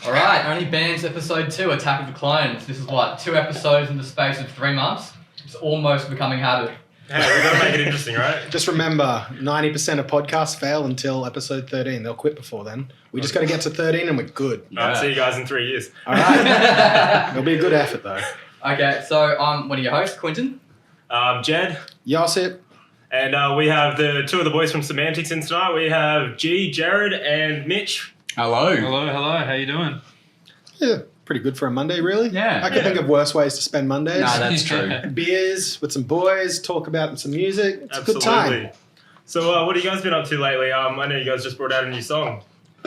All right, OnlyBands episode 2, Attack of the Clones. This is what, 2 episodes in the space of 3 months? It's almost becoming habit. Hey, we got to make it interesting, right? Just remember, 90% of podcasts fail until episode 13. They'll quit before then. We just got to get to 13 and we're good. Yeah. I'll see you guys in 3 years. All right. It'll be a good effort, though. Okay, so I'm one of your hosts, Quintin. Jed. Josip. And we have the 2 of the boys from Semantics in tonight. We have Gerard and Mitch. Hello. Hello. How you doing? Yeah, pretty good for a Monday, really. Yeah. I can think of worse ways to spend Mondays. No, that's true. Beers with some boys, talk about some music. It's Absolutely. a good time. So what have you guys been up to lately? I know you guys just brought out a new song.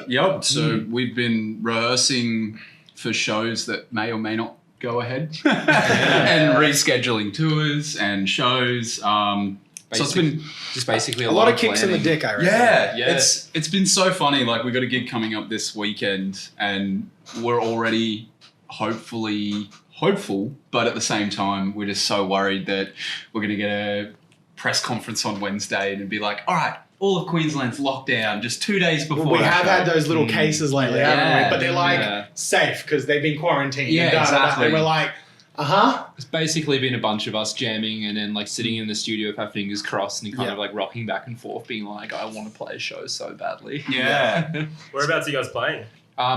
Yep. So we've been rehearsing for shows that may or may not go ahead, and rescheduling tours and shows. So it's been just basically a lot of kicks planning. in the dick, I reckon. Yeah. It's been so funny. Like, we got a gig coming up this weekend, and we're already hopeful, but at the same time, we're just so worried that we're going to get a press conference on Wednesday and it'd be like, all right, all of Queensland's locked down just 2 days before. Well, we have show. had those little cases lately, haven't we? But they're like safe because they've been quarantined. Yeah, and exactly. And we're like, It's basically been a bunch of us jamming and then like sitting in the studio with our fingers crossed and kind of like rocking back and forth, being like, I want to play a show so badly. Yeah. Whereabouts are you guys playing?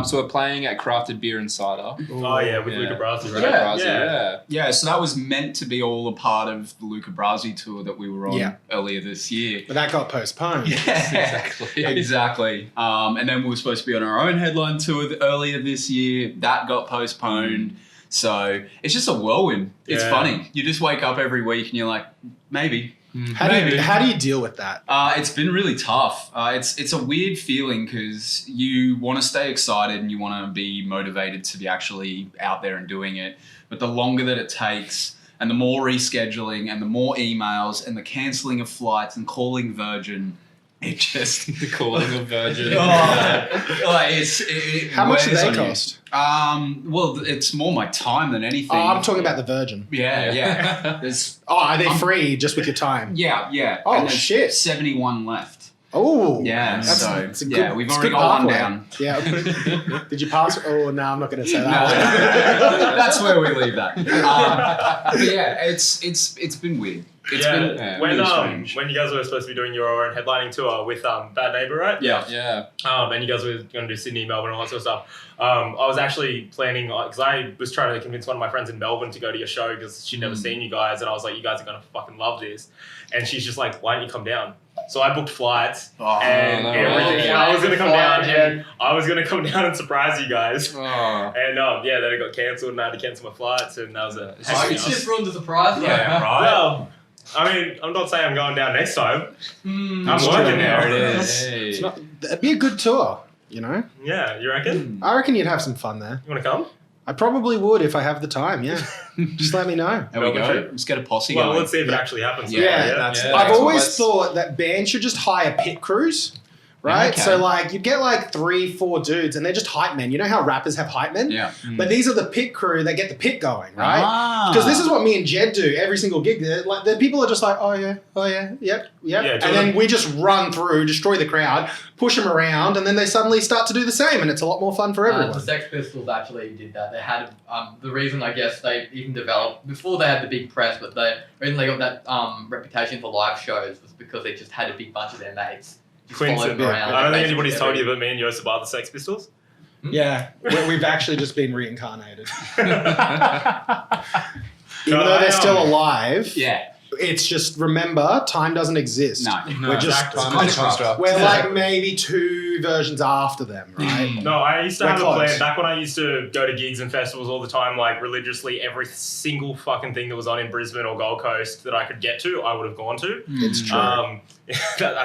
So we're playing at Crafted Beer and Cider. Oh, yeah, with Luca Brasi, right? Yeah. Yeah, so that was meant to be all a part of the Luca Brasi tour that we were on earlier this year. but that got postponed. Yeah, exactly. And then we were supposed to be on our own headline tour earlier this year. That got postponed. So it's just a whirlwind. It's funny. You just wake up every week and you're like, maybe. How do you deal with that? It's been really tough. It's a weird feeling because you want to stay excited and you want to be motivated to be actually out there and doing it. But the longer that it takes and the more rescheduling and the more emails and the cancelling of flights and calling Virgin, it just... The calling of Virgin. How much do they cost? Well, it's more my time than anything. Oh, I'm talking about the Virgin. Yeah. Are they free just with your time? Yeah. Oh, And there's shit. 71 left. Oh. Yeah, That's a good, we've it's already good got one pathway. down. Yeah. Did you pass? Oh, no, I'm not going to say that. No, that's where we leave that. But yeah, it's been weird. It's been when really strange. when you guys were supposed to be doing your own headlining tour with Bad Neighbor, right? Yeah. And you guys were going to do Sydney, Melbourne, all that sort of stuff. I was actually planning, because I was trying to convince one of my friends in Melbourne to go to your show because she'd never seen you guys, and I was like, you guys are going to fucking love this. And she's just like, why don't you come down? So I booked flights and everything. I was going to come down and I was going to come down and surprise you guys. Oh. And then it got cancelled and I had to cancel my flights, and that was it. It's just ruined the surprise. Yeah, right. Well, I mean, I'm not saying I'm going down next time. I'm It's working true. now. There it is. It's it'd be a good tour, you know? Yeah, you reckon? I reckon you'd have some fun there. You want to come? I probably would if I have the time, yeah. Just let me know. There we Melbourne go. trip? Let's get a posse Well, going. let's see if it actually happens. Yeah, that's I've that's- always thought that bands should just hire pit crews, right? Okay. So like you'd get like 3-4 dudes and they're just hype men. You know how rappers have hype men? Yeah. But these are the pit crew that get the pit going, right? Ah. Because this is what me and Jed do every single gig. Like the people are just like, yep. And then we just run through, destroy the crowd, push them around, and then they suddenly start to do the same, and it's a lot more fun for everyone. The Sex Pistols actually did that. They had the reason I guess they even developed before they had the big press, but the reason they got that reputation for live shows was because they just had a big bunch of their mates. Just followed Quintin. them around. I don't think Basically anybody's told you, but me and Josip are the Sex Pistols. Yeah, we've actually just been reincarnated. Even though they're still alive, Yeah. it's just, remember, time doesn't exist. No. We're just Time is a construct. We're like maybe 2 versions after them, right? No, I used to We're have a close. plan back when I used to go to gigs and festivals all the time, like religiously every single fucking thing that was on in Brisbane or Gold Coast that I could get to, I would have gone to. It's true. I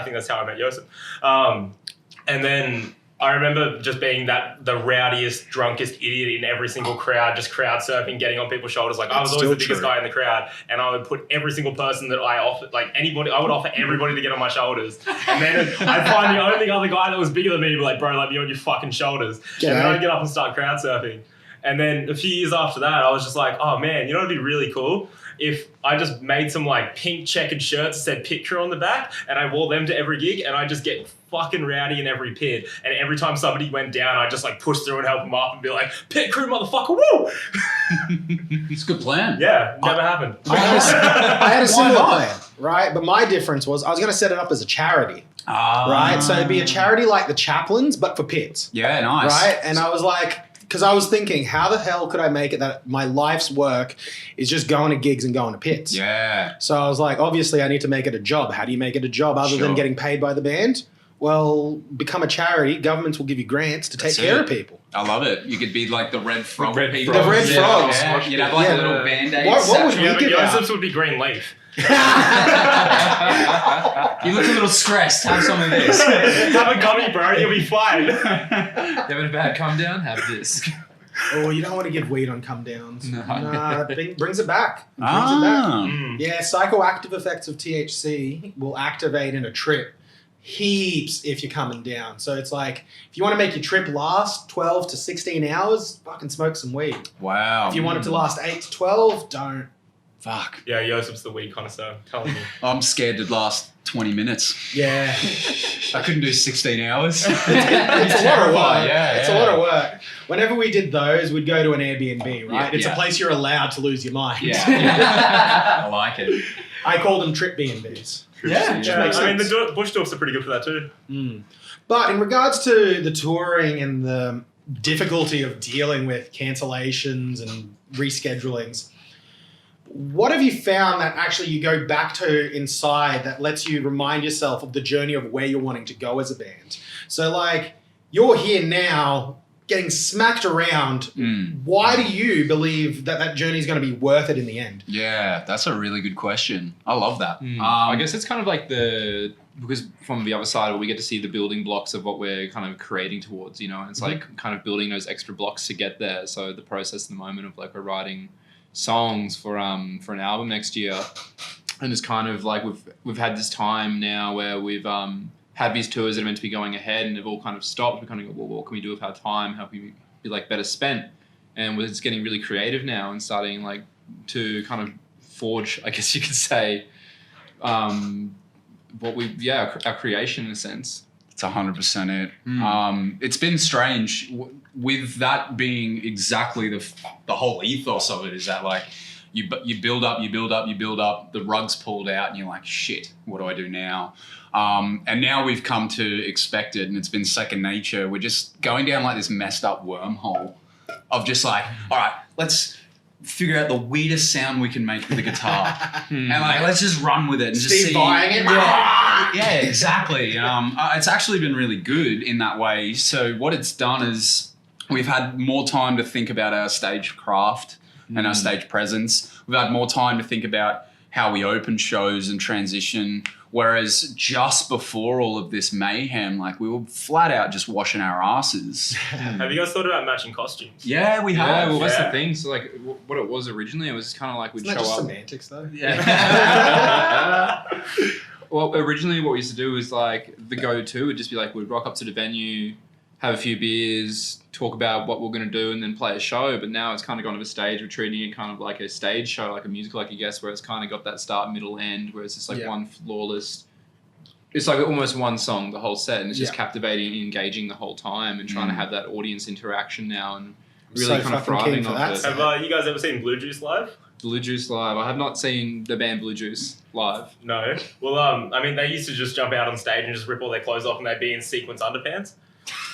think that's how I met Josip. And then I remember just being the rowdiest, drunkest idiot in every single crowd, just crowd surfing, getting on people's shoulders. Like, I was always the biggest guy in the crowd, and I would put every single person that I offered, like anybody, I would offer everybody to get on my shoulders. And then I'd find the only other guy that was bigger than me, be like, bro, let me on your fucking shoulders. And then I'd get up and start crowd surfing. And then a few years after that, I was just like, oh man, you know what'd be really cool? If I just made some like pink checkered shirts that said picture on the back and I wore them to every gig and I just get fucking rowdy in every pit. And every time somebody went down, I just like push through and help them up and be like, pit crew motherfucker, woo! It's a good plan. Yeah, never happened. I had a similar not? plan, right? But my difference was I was going to set it up as a charity, right? So it'd be a charity like the Chaplains, but for pits. Yeah, nice. Right? And I was like, because I was thinking, how the hell could I make it that my life's work is just going to gigs and going to pits? Yeah. So I was like, obviously I need to make it a job. How do you make it a job other than Sure. getting paid by the band? Well, become a charity. Governments will give you grants to take care of people. I love it. You could be like the red frog Red people. frogs. The red frogs. Yeah. You'd have like Yeah. a little band-aid. What would Yeah, we but give out? Josip's would be green leaf. You look a little stressed. Have some of this. Have a gummy, bro. You'll be fine. You having a bad come down? Have this. Oh, you don't want to give weed on come downs. No. Nah, it brings it back. It brings it back. Ah. Yeah, psychoactive effects of THC will activate in a trip heaps if you're coming down. So it's like, if you want to make your trip last 12 to 16 hours, fucking smoke some weed. Wow. If you want it to last 8 to 12, don't. Fuck. Yeah, Josip's the weed connoisseur. Telling you. I'm scared to last 20 minutes. Yeah. I couldn't do 16 hours. It's a lot of work. Yeah, It's a lot of work. Whenever we did those, we'd go to an Airbnb, right? Yeah, It's a place you're allowed to lose your mind. Yeah. I like it. I call them trip B&Bs. Yeah. Which Yeah, makes I mean, sense. the bush dogs are pretty good for that too. Mm. But in regards to the touring and the difficulty of dealing with cancellations and reschedulings, what have you found that actually you go back to inside that lets you remind yourself of the journey of where you're wanting to go as a band? So like, you're here now getting smacked around. Why do you believe that that journey is going to be worth it in the end? Yeah, that's a really good question. I love that. I guess it's kind of like because from the other side, we get to see the building blocks of what we're kind of creating towards, you know, and it's like kind of building those extra blocks to get there. So the process in the moment of like we're writing songs for an album next year, and it's kind of like we've had this time now where we've had these tours that are meant to be going ahead and they've all kind of stopped. We're kind of go, well, what can we do with our time? How can we be like better spent? And we're just getting really creative now and starting like to kind of forge, I guess you could say, our creation in a sense. It's 100% it. It's been strange with that being exactly the whole ethos of it is that like you build up, the rug's pulled out and you're like, shit, what do I do now? And now we've come to expect it and it's been second nature. We're just going down like this messed up wormhole of just like, all right, let's figure out the weirdest sound we can make with the guitar. And like, let's just run with it and just see. Buying it. Yeah, exactly. It's actually been really good in that way. So what it's done is we've had more time to think about our stage craft and our stage presence. We've had more time to think about how we open shows and transition. Whereas just before all of this mayhem, like we were flat out just washing our asses. Have you guys thought about matching costumes? Yeah, we have. Yeah, well, that's Yeah. the thing. So, like, what it was originally, it was kind of like we'd Isn't that show just up. semantics though? Yeah. Well, originally, what we used to do was like the go-to would just be like we'd rock up to the venue, have a few beers, talk about what we're going to do, and then play a show. But now it's kind of gone to the stage. We're treating it kind of like a stage show, like a musical, like I guess, where it's kind of got that start, middle, end, where it's just like one flawless. It's like almost one song, the whole set, and it's just captivating and engaging the whole time and trying to have that audience interaction now and really So kind of fucking keen thriving for off that it. set. Have you guys ever seen Blue Juice live? Blue Juice live. I have not seen the band Blue Juice live. No. Well, I mean, they used to just jump out on stage and just rip all their clothes off and they'd be in sequins underpants.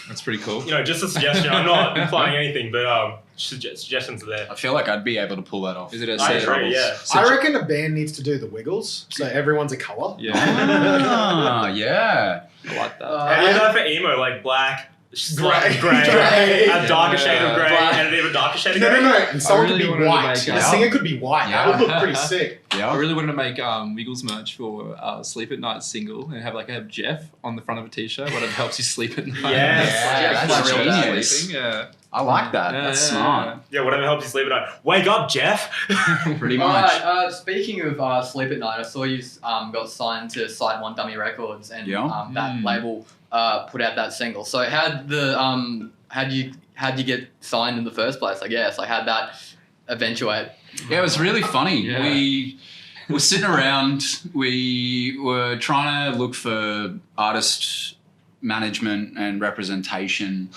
That's pretty cool. You know, just a suggestion. I'm not implying anything, but suggestions are there. I feel like I'd be able to pull that off. Is it a I set? agree, yeah. I reckon a band needs to do the Wiggles, so everyone's a colour. Yeah. Ah, yeah. I like that. And you know, for emo, like black, slightly Grey. grey, a darker shade of grey, Black. and an even darker shade of No, grey. no, no. And someone really could wanted be to white. make The it. singer could be white. That would look pretty sick. Yeah. I really wanted to make Wiggles merch for Sleep at Night single and have Jeff on the front of a t-shirt, whatever helps you sleep at night. Yes. that's Like real genius. sleeping, yeah. I like that. Yeah, That's yeah, smart. Yeah, whatever helps you sleep at night. Wake up, Jeff! Pretty much. Alright, speaking of Sleep at Night, I saw you got signed to SideOneDummy Records and Yeah. that label put out that single. So how did the how'd you get signed in the first place? I guess like how'd that eventuate? Yeah, it was really funny. Yeah. We were sitting around. We were trying to look for artist management and representation.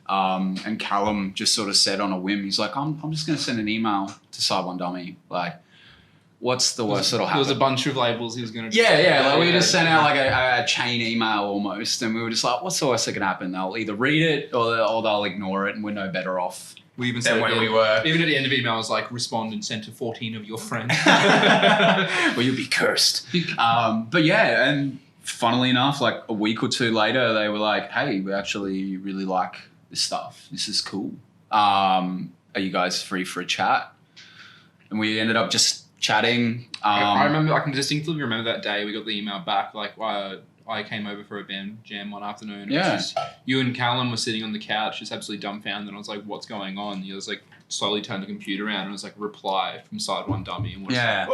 And Callum just sort of said on a whim, he's like, I'm just going to send an email to SideOneDummy. Like, what's the worst that'll happen? There was a bunch of labels he was going to do. Yeah. Like we just sent out like a chain email almost. And we were just like, what's the worst that can happen? They'll either read it or they'll ignore it, and we're no better off We even than said when we were. Even at the end of the email, I was like, respond and send to 14 of your friends. Well, you'll be cursed. But yeah, and funnily enough, like a week or two later, they were like, hey, we actually really like this stuff. This is cool. Are you guys free for a chat? And we ended up just chatting. I remember, I can distinctly remember that day we got the email back. Like, I came over for a band jam one afternoon. Yeah. Just, you and Callum were sitting on the couch, just absolutely dumbfounded. And I was like, what's going on? You was like, slowly turned the computer around and it was like, reply from SideOneDummy. And Yeah.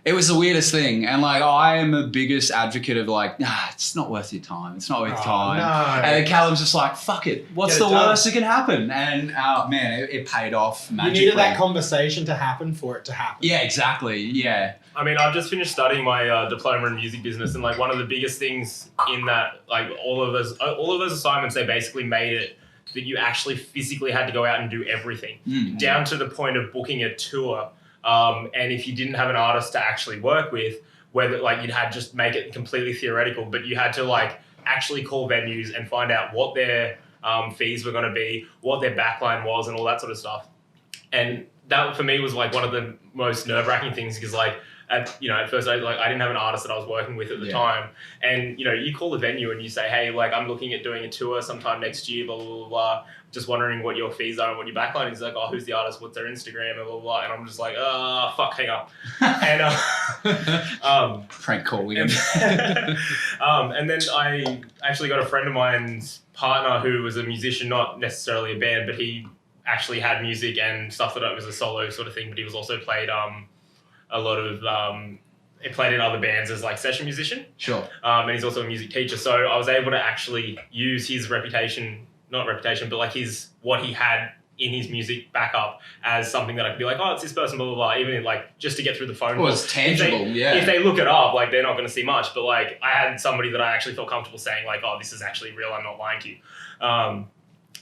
It was the weirdest thing. And like, I am the biggest advocate of like, it's not worth your time. It's not worth your time. No. And then Callum's just like, fuck it. What's Get it the done. worst that can happen? And man, it paid off You magically. needed that conversation to happen for it to happen. Yeah, exactly. Yeah. I mean, I've just finished studying my diploma in music business, and like one of the biggest things in that, like all of those assignments, they basically made it that you actually physically had to go out and do everything, down to the point of booking a tour. And if you didn't have an artist to actually work with, whether like you'd had just make it completely theoretical, but you had to like actually call venues and find out what their fees were going to be, what their backline was, and all that sort of stuff. And that for me was like one of the most nerve-wracking things, because like at first I didn't have an artist that I was working with at the time, and you call the venue and you say, hey, like I'm looking at doing a tour sometime next year, blah blah blah, blah. Just wondering what your fees are and what your backline is. Like, oh, who's the artist? What's their Instagram? Blah blah blah. And I'm just like, fuck, hang up. And Prank call again. and then I actually got a friend of mine's partner who was a musician, not necessarily a band, but he actually had music and stuff that it was a solo sort of thing. But he was also played a lot of he played in other bands as like session musician. Sure. And he's also a music teacher. So I was able to actually use his reputation, not reputation, but like what he had in his music backup as something that I could be like, oh, it's this person, blah, blah, blah. Even like just to get through the phone call. Well, it's tangible, If they look it up, like they're not going to see much. But like I had somebody that I actually felt comfortable saying like, oh, this is actually real. I'm not lying to you.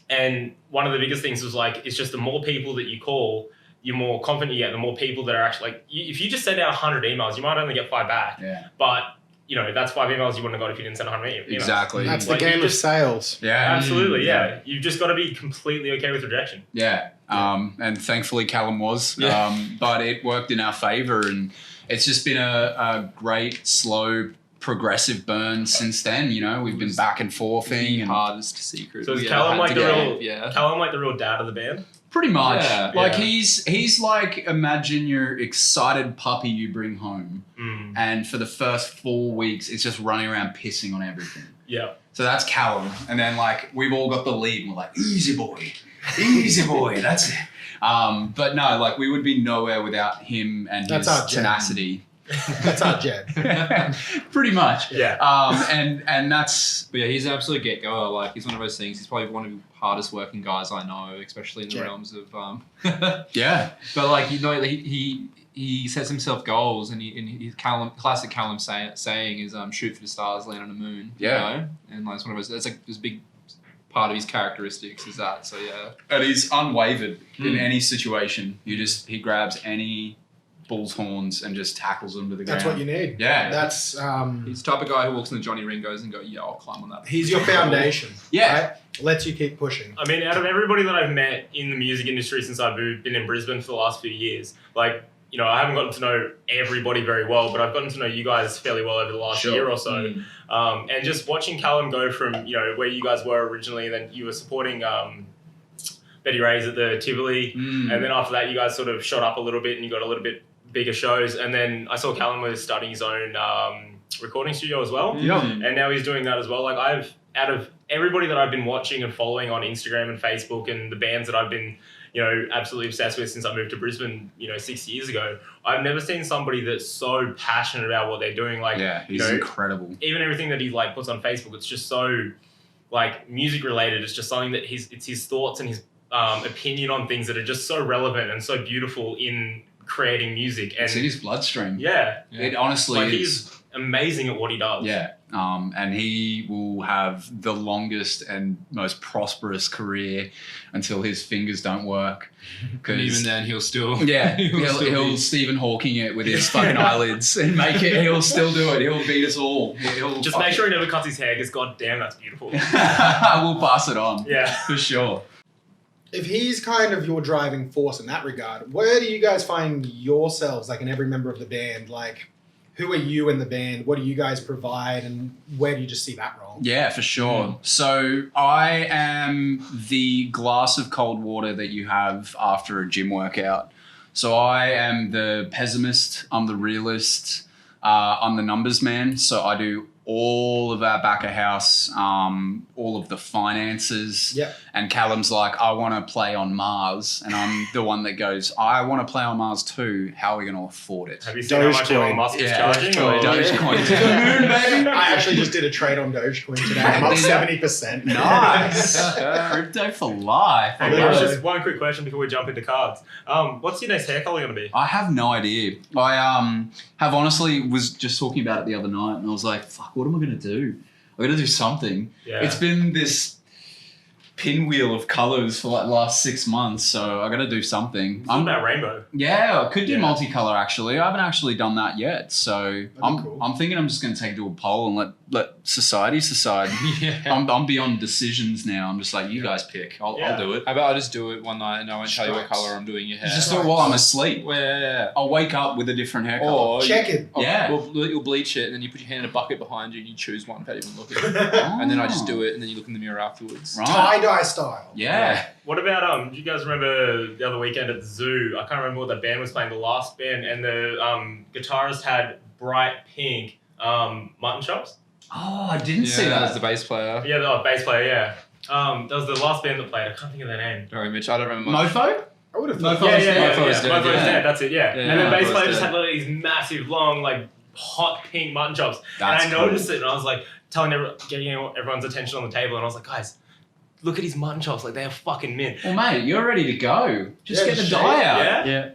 And one of the biggest things was like, it's just the more people that you call, you're more confident you get, the more people that are actually like, if you just send out 100 emails, you might only get 5 back. Yeah. But, that's 5 emails you wouldn't have got if you didn't send 100 emails. Exactly. That's the Like, game you of just- sales. Yeah. Absolutely, yeah. You've just got to be completely okay with rejection. Yeah. And thankfully Callum was. But it worked in our favour, and it's just been a great, slow, progressive burn since then. We've been back and forthing. The And hardest secret. So is we Callum ever like had the together. real Yeah. Callum like the real dad of the band? pretty much. Yeah. Like Yeah. he's like, imagine your excited puppy you bring home, and for the first 4 weeks, it's just running around pissing on everything. Yeah. So that's Callum. And then like we've all got the lead and we're like, easy boy, that's it. But no, like we would be nowhere without him and That's his our Jed. tenacity. That's our Jed. Pretty much. Yeah. And that's But yeah, he's an absolute get-goer. Like, he's one of those things. He's probably one of the hardest working guys I know, especially in the Yeah. realms of... yeah. But, like, he sets himself goals, and his classic Callum saying is shoot for the stars, land on the moon. Yeah. You know? And like, it's one of those... That's like this big part of his characteristics is that. So, yeah. And he's unwavered in any situation. He grabs any bull's horns and just tackles them to the ground. That's what you need. Yeah. That's He's the type of guy who walks in the Johnny Ringos and go, yeah, I'll climb on that. he's your foundation. Yeah. Right? Lets you keep pushing. I mean, out of everybody that I've met in the music industry since I've been in Brisbane for the last few years, like, I haven't gotten to know everybody very well, but I've gotten to know you guys fairly well over the last year or so. And just watching Callum go from, where you guys were originally, and then you were supporting Betty Ray's at the Tivoli, and then after that you guys sort of shot up a little bit and you got a little bit bigger shows, and then I saw Callum was starting his own recording studio as well. Yeah. And now he's doing that as well. Like, out of everybody that I've been watching and following on Instagram and Facebook, and the bands that I've been, absolutely obsessed with since I moved to Brisbane, 6 years ago, I've never seen somebody that's so passionate about what they're doing. Like, Yeah, he's incredible. Even everything that he like puts on Facebook, it's just so like music related. It's just something that it's his thoughts and his opinion on things that are just so relevant and so beautiful in creating music. And It's in his bloodstream. yeah, It honestly like is. he's amazing at what he does. Yeah, and he will have the longest and most prosperous career until his fingers don't work. And even then, he'll still. Yeah, still he'll be- Stephen Hawking it with his fucking eyelids and make it. He'll still do it. He'll beat us all. He'll Just make sure he never cuts his hair, because goddamn, that's beautiful. we'll pass it on. Yeah. For sure. If he's kind of your driving force in that regard, where do you guys find yourselves, like in every member of the band? Like, who are you in the band? What do you guys provide? And where do you just see that role? Yeah, for sure. So I am the glass of cold water that you have after a gym workout. So I am the pessimist. I'm the realist. I'm the numbers man. So I do all of our back of house, all of the finances. Yep. And Callum's like, I want to play on Mars. And I'm the one that goes, I want to play on Mars too. How are we going to afford it? Have you seen how much Dogecoin. Elon Musk is Yeah, charging? Or- Dogecoin to the moon, baby. I actually just did a trade on Dogecoin today. I'm up 70%. Nice. Crypto for life. I Hey, love Mitch, it. just one quick question before we jump into cards. What's your next hair color going to be? I have no idea. I have honestly was just talking about it the other night, and I was like, "Fuck, what am I going to do? I'm going to do something." Yeah. It's been this pinwheel of colors for like the last 6 months, so I got to do something. It's all about rainbow. Yeah, I could do Yeah. multicolor actually. I haven't actually done that yet, so I'm cool. I'm thinking I'm just going to take it to a poll and let society decide. Yeah. I'm beyond decisions now. I'm just like, you guys pick. I'll do it. How about I just do it one night and I won't tell you what Stripes. color I'm doing your hair. Just do it while I'm asleep. Well, yeah. I'll wake up with a different hair color. Or Check it. Yeah. You'll bleach it and then you put your hand in a bucket behind you and you choose one without even looking. And then I just do it and then you look in the mirror afterwards. Right. Tie-dye style. Yeah. What about, do you guys remember the other weekend at the zoo? I can't remember what that band was playing, the last band, and the guitarist had bright pink mutton chops. Oh, I didn't see That was that. the bass player. Yeah, the bass player, yeah. That was the last band that played. I can't think of their name. Sorry, Mitch, I don't remember much. Mofo? I would have No, thought. Yeah, Mofo was dead, Mofo was yeah. dead, that's it, yeah. Yeah, And the Mofo bass was player just dead. had like these massive, long, like, hot pink mutton chops. That's and I cool. noticed it, and I was like, getting everyone's attention on the table, and I was like, guys, look at his mutton chops, like, they are fucking mint. Well, mate, you're ready to go. Just Yeah, get the just dye shave. out. Yeah? Yeah.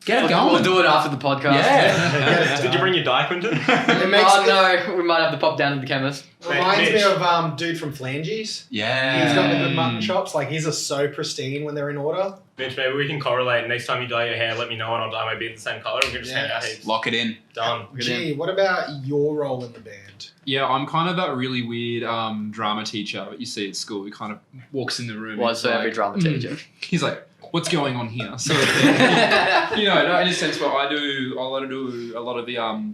Get it We'll going. do it after the podcast. Yeah. Did you bring your dye, Quintin? It makes Oh no, we might have to pop down to the chemist. reminds me Mitch. of dude from Flanges. Yeah. He's got the good mutton chops. Like, his are so pristine when they're in order. Mitch, maybe we can correlate. Next time you dye your hair, let me know and I'll dye my beard the same colour. We can just hang out heaps. Lock it in. Done. Gee, what about your role in the band? Yeah, I'm kind of that really weird drama teacher that you see at school. He kind of walks in the room. Well, and so he's every like, drama teacher. He's like, what's going on here? Sort of thing. You know, no, in a sense where I do a lot of the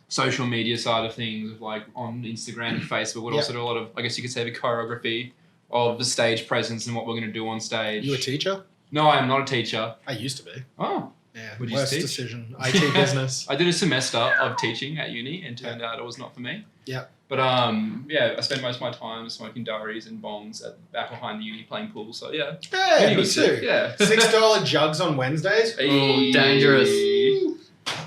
social media side of things, like on Instagram and Facebook, but also do a lot of, I guess you could say, the choreography of the stage presence and what we're going to do on stage. You a teacher? No, I am not a teacher. I used to be. Oh. Yeah, Would you worst teach? decision. IT business. I did a semester of teaching at uni and turned out it was not for me. Yeah. But yeah, I spent most of my time smoking durries and bongs back behind the uni playing pool. So yeah. Hey, Uni me was too. sick, yeah. $6 jugs on Wednesdays. Ooh, dangerous.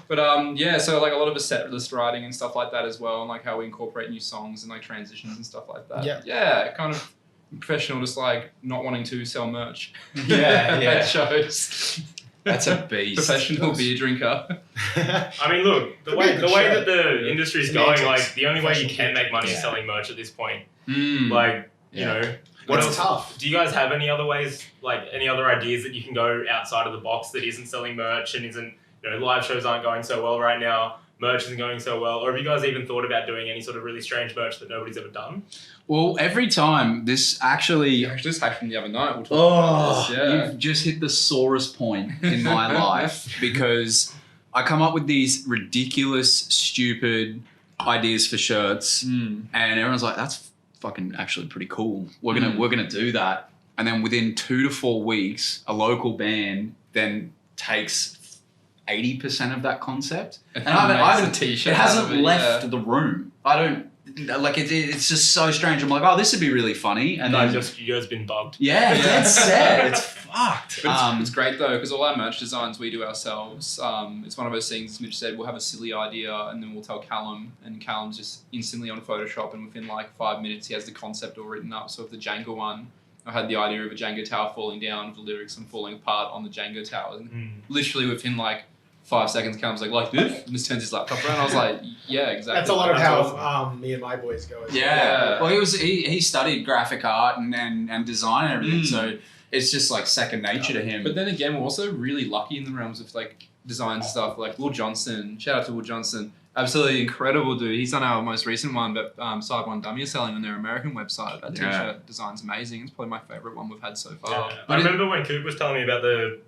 But yeah, so like a lot of the set list writing and stuff like that as well, and like how we incorporate new songs and like transitions and stuff like that. Yeah. Yeah, kind of professional, just like not wanting to sell merch. Yeah, yeah. At shows. That's a beast. Professional Nice. beer drinker. I mean, look, the Could be a way good that show. the industry is going, Semantics. like, the only way you Professional can make money is yeah. selling merch at this point. Mm. Like, you Yeah. know, what It's else? tough. Do you guys have any other ways, like any other ideas that you can go outside of the box that isn't selling merch and isn't, you know, live shows aren't going so well right now, merch isn't going so well, or have you guys even thought about doing any sort of really strange merch that nobody's ever done? Well, every time this actually, This happened the other night. We'll talk about this. Yeah. you've just hit the sorest point in my life because I come up with these ridiculous, stupid ideas for shirts, and everyone's like, "That's fucking actually pretty cool. We're gonna do that." And then within 2 to 4 weeks, a local band then takes 80% of that concept, and I haven't t-shirt. it hasn't left the room. I don't like it's just so strange. I'm like, oh, this would be really funny, and Guys, then your studio's been bugged. yeah, that's sad. It's fucked. But it's great though, because all our merch designs we do ourselves. It's one of those things, as Mitch said, we'll have a silly idea and then we'll tell Callum, and Callum's just instantly on Photoshop, and within like 5 minutes he has the concept all written up. So if the Django one, I had the idea of a Django tower falling down with the lyrics and falling apart on the Django tower. And literally within like 5 seconds, Callum's like this? And just turns his laptop around. I was like, yeah, exactly. That's a lot of That's how awesome. me and my boys go. Yeah. Well, he studied graphic art and design and everything, so it's just like second nature to him. But then again, we're also really lucky in the realms of like design stuff. Like Will Johnson, shout out to Will Johnson. Absolutely incredible dude. He's done our most recent one, but SideOneDummy is selling on their American website. That t-shirt design's amazing. It's probably my favourite one we've had so far. Yeah. I remember when Coop was telling me about the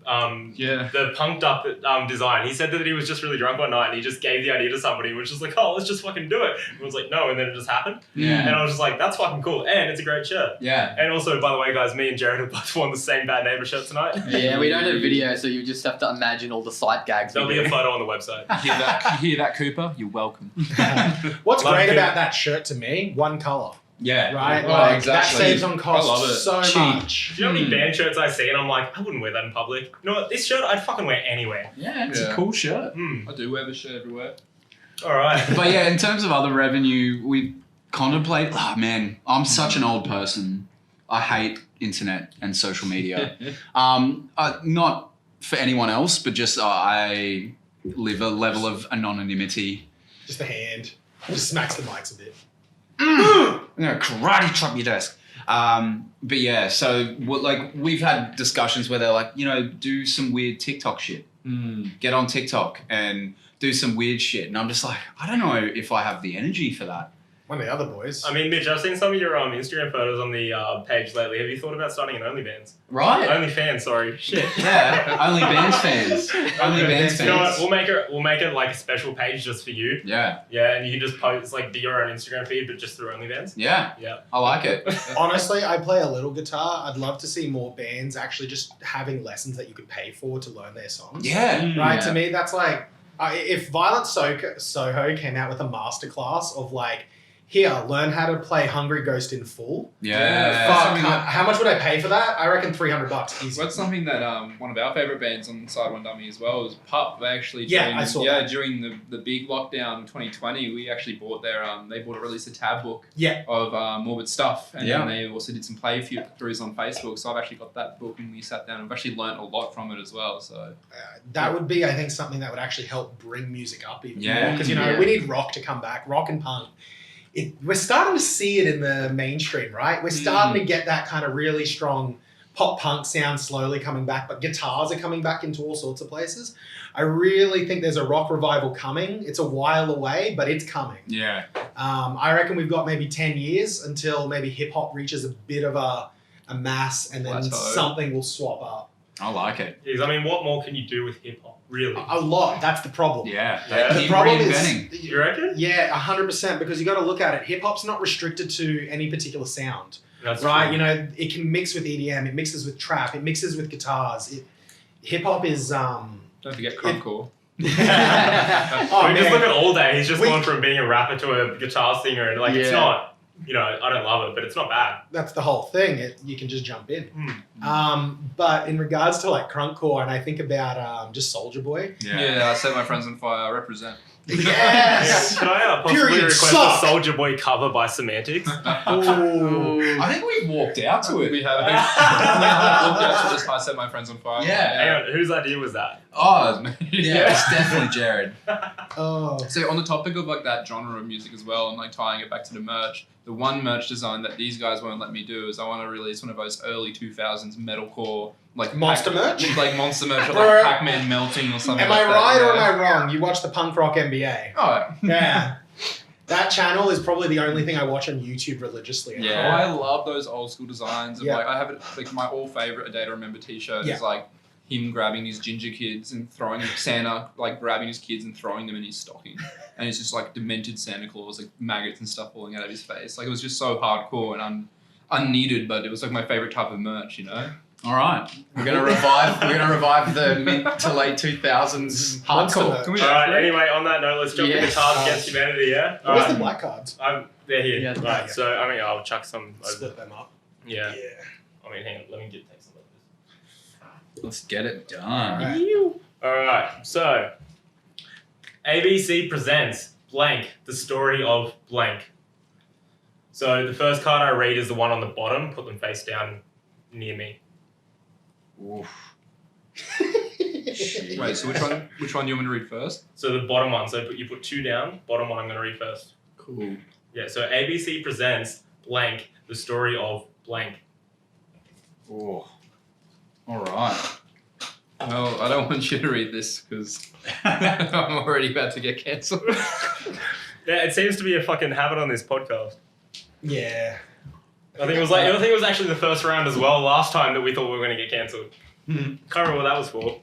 punked up design. He said that he was just really drunk one night and he just gave the idea to somebody, which was like, oh, let's just fucking do it. And was like, no, and then it just happened. Yeah. And I was just like, that's fucking cool, and it's a great shirt. Yeah. And also, by the way, guys, me and Jared have both worn the same Bad Neighbor shirt tonight. Yeah, we don't have video, so you just have to imagine all the sight gags. There'll be a photo on the website. You hear that, Cooper? You're welcome. What's Love great it. about that shirt to me? One color, Yeah. right? Oh, Like, exactly. That saves on cost I love it. so Cheap. much. Do you know how many band shirts I see and I'm like, I wouldn't wear that in public. You know what? This shirt I'd fucking wear anywhere. Yeah, it's Yeah. a cool shirt. I do wear the shirt everywhere. All right. But yeah, in terms of other revenue, we contemplate. Oh man, I'm such an old person. I hate internet and social media. Not for anyone else, but just I live a level of anonymity. Just the hand. Just smacks the mics a bit. I'm gonna karate chop your desk. But yeah, so we've had discussions where they're like, do some weird TikTok shit. Get on TikTok and do some weird shit. And I'm just like, I don't know if I have the energy for that. One of the other boys. I mean, Mitch, I've seen some of your Instagram photos on the page lately. Have you thought about starting an OnlyBands? Right. OnlyFans, sorry. Shit. Yeah. Only bands fans. Only bands You know what? fans. We'll make it like a special page just for you. Yeah. Yeah, and you can just post like your own Instagram feed, but just through OnlyBands. Yeah. Yeah. I like it. Honestly, I play a little guitar. I'd love to see more bands actually just having lessons that you could pay for to learn their songs. Yeah. Right? Yeah. To me, that's like, if Violent Soho came out with a masterclass of like, here, learn how to play Hungry Ghost in full. Yeah. Fuck, how much would I pay for that? I reckon $300 easy. That's something that one of our favourite bands on SideOneDummy as well is Pup. They actually I saw that. during the big lockdown of 2020, we actually bought they released a tab book Yeah. of morbid stuff, and Yeah. then they also did some playthroughs on Facebook. So I've actually got that book, and we sat down and I've actually learnt a lot from it as well. So That would be, I think, something that would actually help bring music up even Yeah. more. Because, Yeah. we need rock to come back, rock and punk. We're starting to see it in the mainstream, right? We're starting to get that kind of really strong pop punk sound slowly coming back, but guitars are coming back into all sorts of places. I really think there's a rock revival coming. It's a while away, but it's coming. Yeah. I reckon we've got maybe 10 years until maybe hip hop reaches a bit of a mass, and then Plateau. something will swap up. I like it. Because, I mean, what more can you do with hip hop, really? A lot. That's the problem. Yeah. Yeah. They The keep problem reinventing. is, You reckon? yeah, 100%. Because you got to look at it. Hip hop's not restricted to any particular sound, That's right? true. It can mix with EDM. It mixes with trap. It mixes with guitars. Hip hop is. don't forget crunkcore. Oh I mean, just man. look at All Day. He's just We- gone from being a rapper to a guitar singer, and like it's Yeah. not. I don't love it, but it's not bad. That's the whole thing. You can just jump in. Mm. But in regards to like crunkcore, and I think about just Soldier Boy. Yeah, I set my friends on fire. I represent. Yes. Can I possibly Period request suck. a Soldier Boy cover by Semantics? Ooh. I think we've walked out to it. We have. I set my friends on fire. Yeah. Hang on, whose idea was that? Oh, yeah, it's definitely Jared. Oh. So on the topic of like that genre of music as well, and like tying it back to the merch, the one merch design that these guys won't let me do is I want to release one of those early 2000s metalcore like Monster merch? like monster merch, or Bro, like Pac-Man melting or something. Am I like right that, or am yeah. I wrong? You watch the Punk Rock NBA. Oh Yeah. That channel is probably the only thing I watch on YouTube religiously. yeah, I love those old school designs. Of Yeah. like I have it like my all favorite A Day to Remember T-shirt Yeah. is like him grabbing his ginger kids and throwing Santa, like grabbing his kids and throwing them in his stocking, and it's just like demented Santa Claus, like maggots and stuff falling out of his face. Like it was just so hardcore and unneeded, but it was like my favorite type of merch, All right, we're gonna revive the mid to late 2000s hardcore. Monster. All right. Anyway, on that note, let's jump into Cards Against Humanity. Yeah. All Where's right. the black cards? They're here. Yeah, right. okay. So I mean, I'll chuck some. Split them up. Yeah. I mean, hang on. Let me take some of this. Let's get it done. Alright. All right. So, ABC presents blank, the story of blank. So the first card I read is the one on the bottom. Put them face down near me. Oof. Wait, so which one do you want me to read first? So the bottom one. So you put 2 down. Bottom one I'm going to read first. Cool. Yeah. So ABC presents blank, the story of blank. Oh. All right. Well, I don't want you to read this because I'm already about to get cancelled. Yeah, it seems to be a fucking habit on this podcast. Yeah. I think it was actually the first round as well last time that we thought we were going to get cancelled. Can't remember what that was for.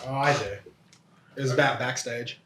Oh, I do. It was about backstage.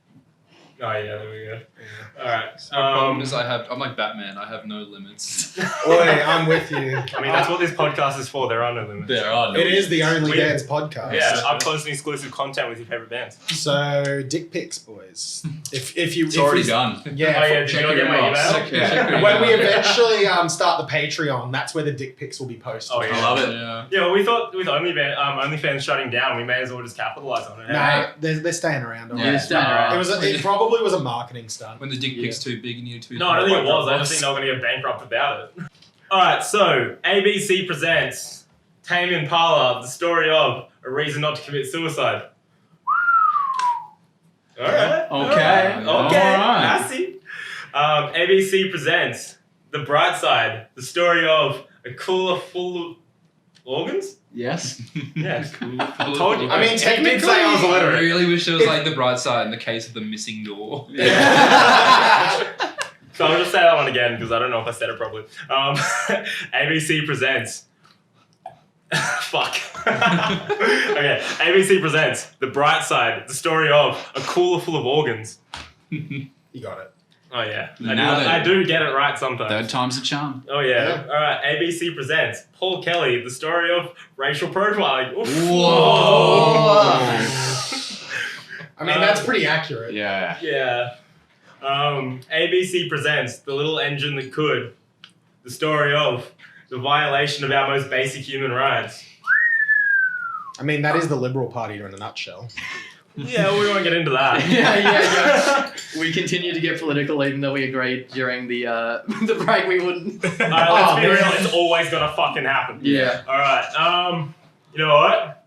Oh yeah, there we go. Yeah. All right. My problem is I'm like Batman. I have no limits. Oi, I'm with you. I mean, that's what this podcast is for. There are no limits. There are no. It is the We- OnlyBands podcast. Yeah, up close and exclusive content with your favorite bands. So dick pics, boys. If you It's already we- done. Yeah. Oh yeah, did you not get my email? Yeah. When we eventually start the Patreon, that's where the dick pics will be posted. Oh, yeah. I love it. Yeah. Yeah, well, we thought with OnlyFans shutting down, we may as well just capitalize on it. No, they're staying around. Yeah, staying around. It probably was a marketing stunt. When the dick pic's too big, you need to. No, I don't think it was. I just think they were going to get bankrupt without it. All right, so ABC presents Tame Impala, the story of a reason not to commit suicide. All right. Okay. Okay. All right. I see. ABC presents The Bright Side, the story of a cooler full of organs. Yes. Yeah. I told you. I mean, He technically, did say I was I illiterate. really wish it was like the bright side in the case of the missing door. So I'll just say that one again because I don't know if I said it properly. ABC presents. Fuck. Okay. ABC presents The Bright Side, the story of a cooler full of organs. You got it. Oh yeah, Nailed it. I do get it right sometimes. Third time's a charm. Oh yeah. Yeah. All right. ABC presents Paul Kelly, the story of racial profiling. Oof. Whoa. I mean, that's pretty accurate. Yeah. Yeah. ABC presents The Little Engine That Could, the story of the violation of our most basic human rights. I mean, that is the Liberal Party in a nutshell. Yeah, we won't get into that. yeah. We continue to get political, even though we agreed during the the break we wouldn't. Let's be man. real, it's always gonna fucking happen. Yeah. Alright, you know what?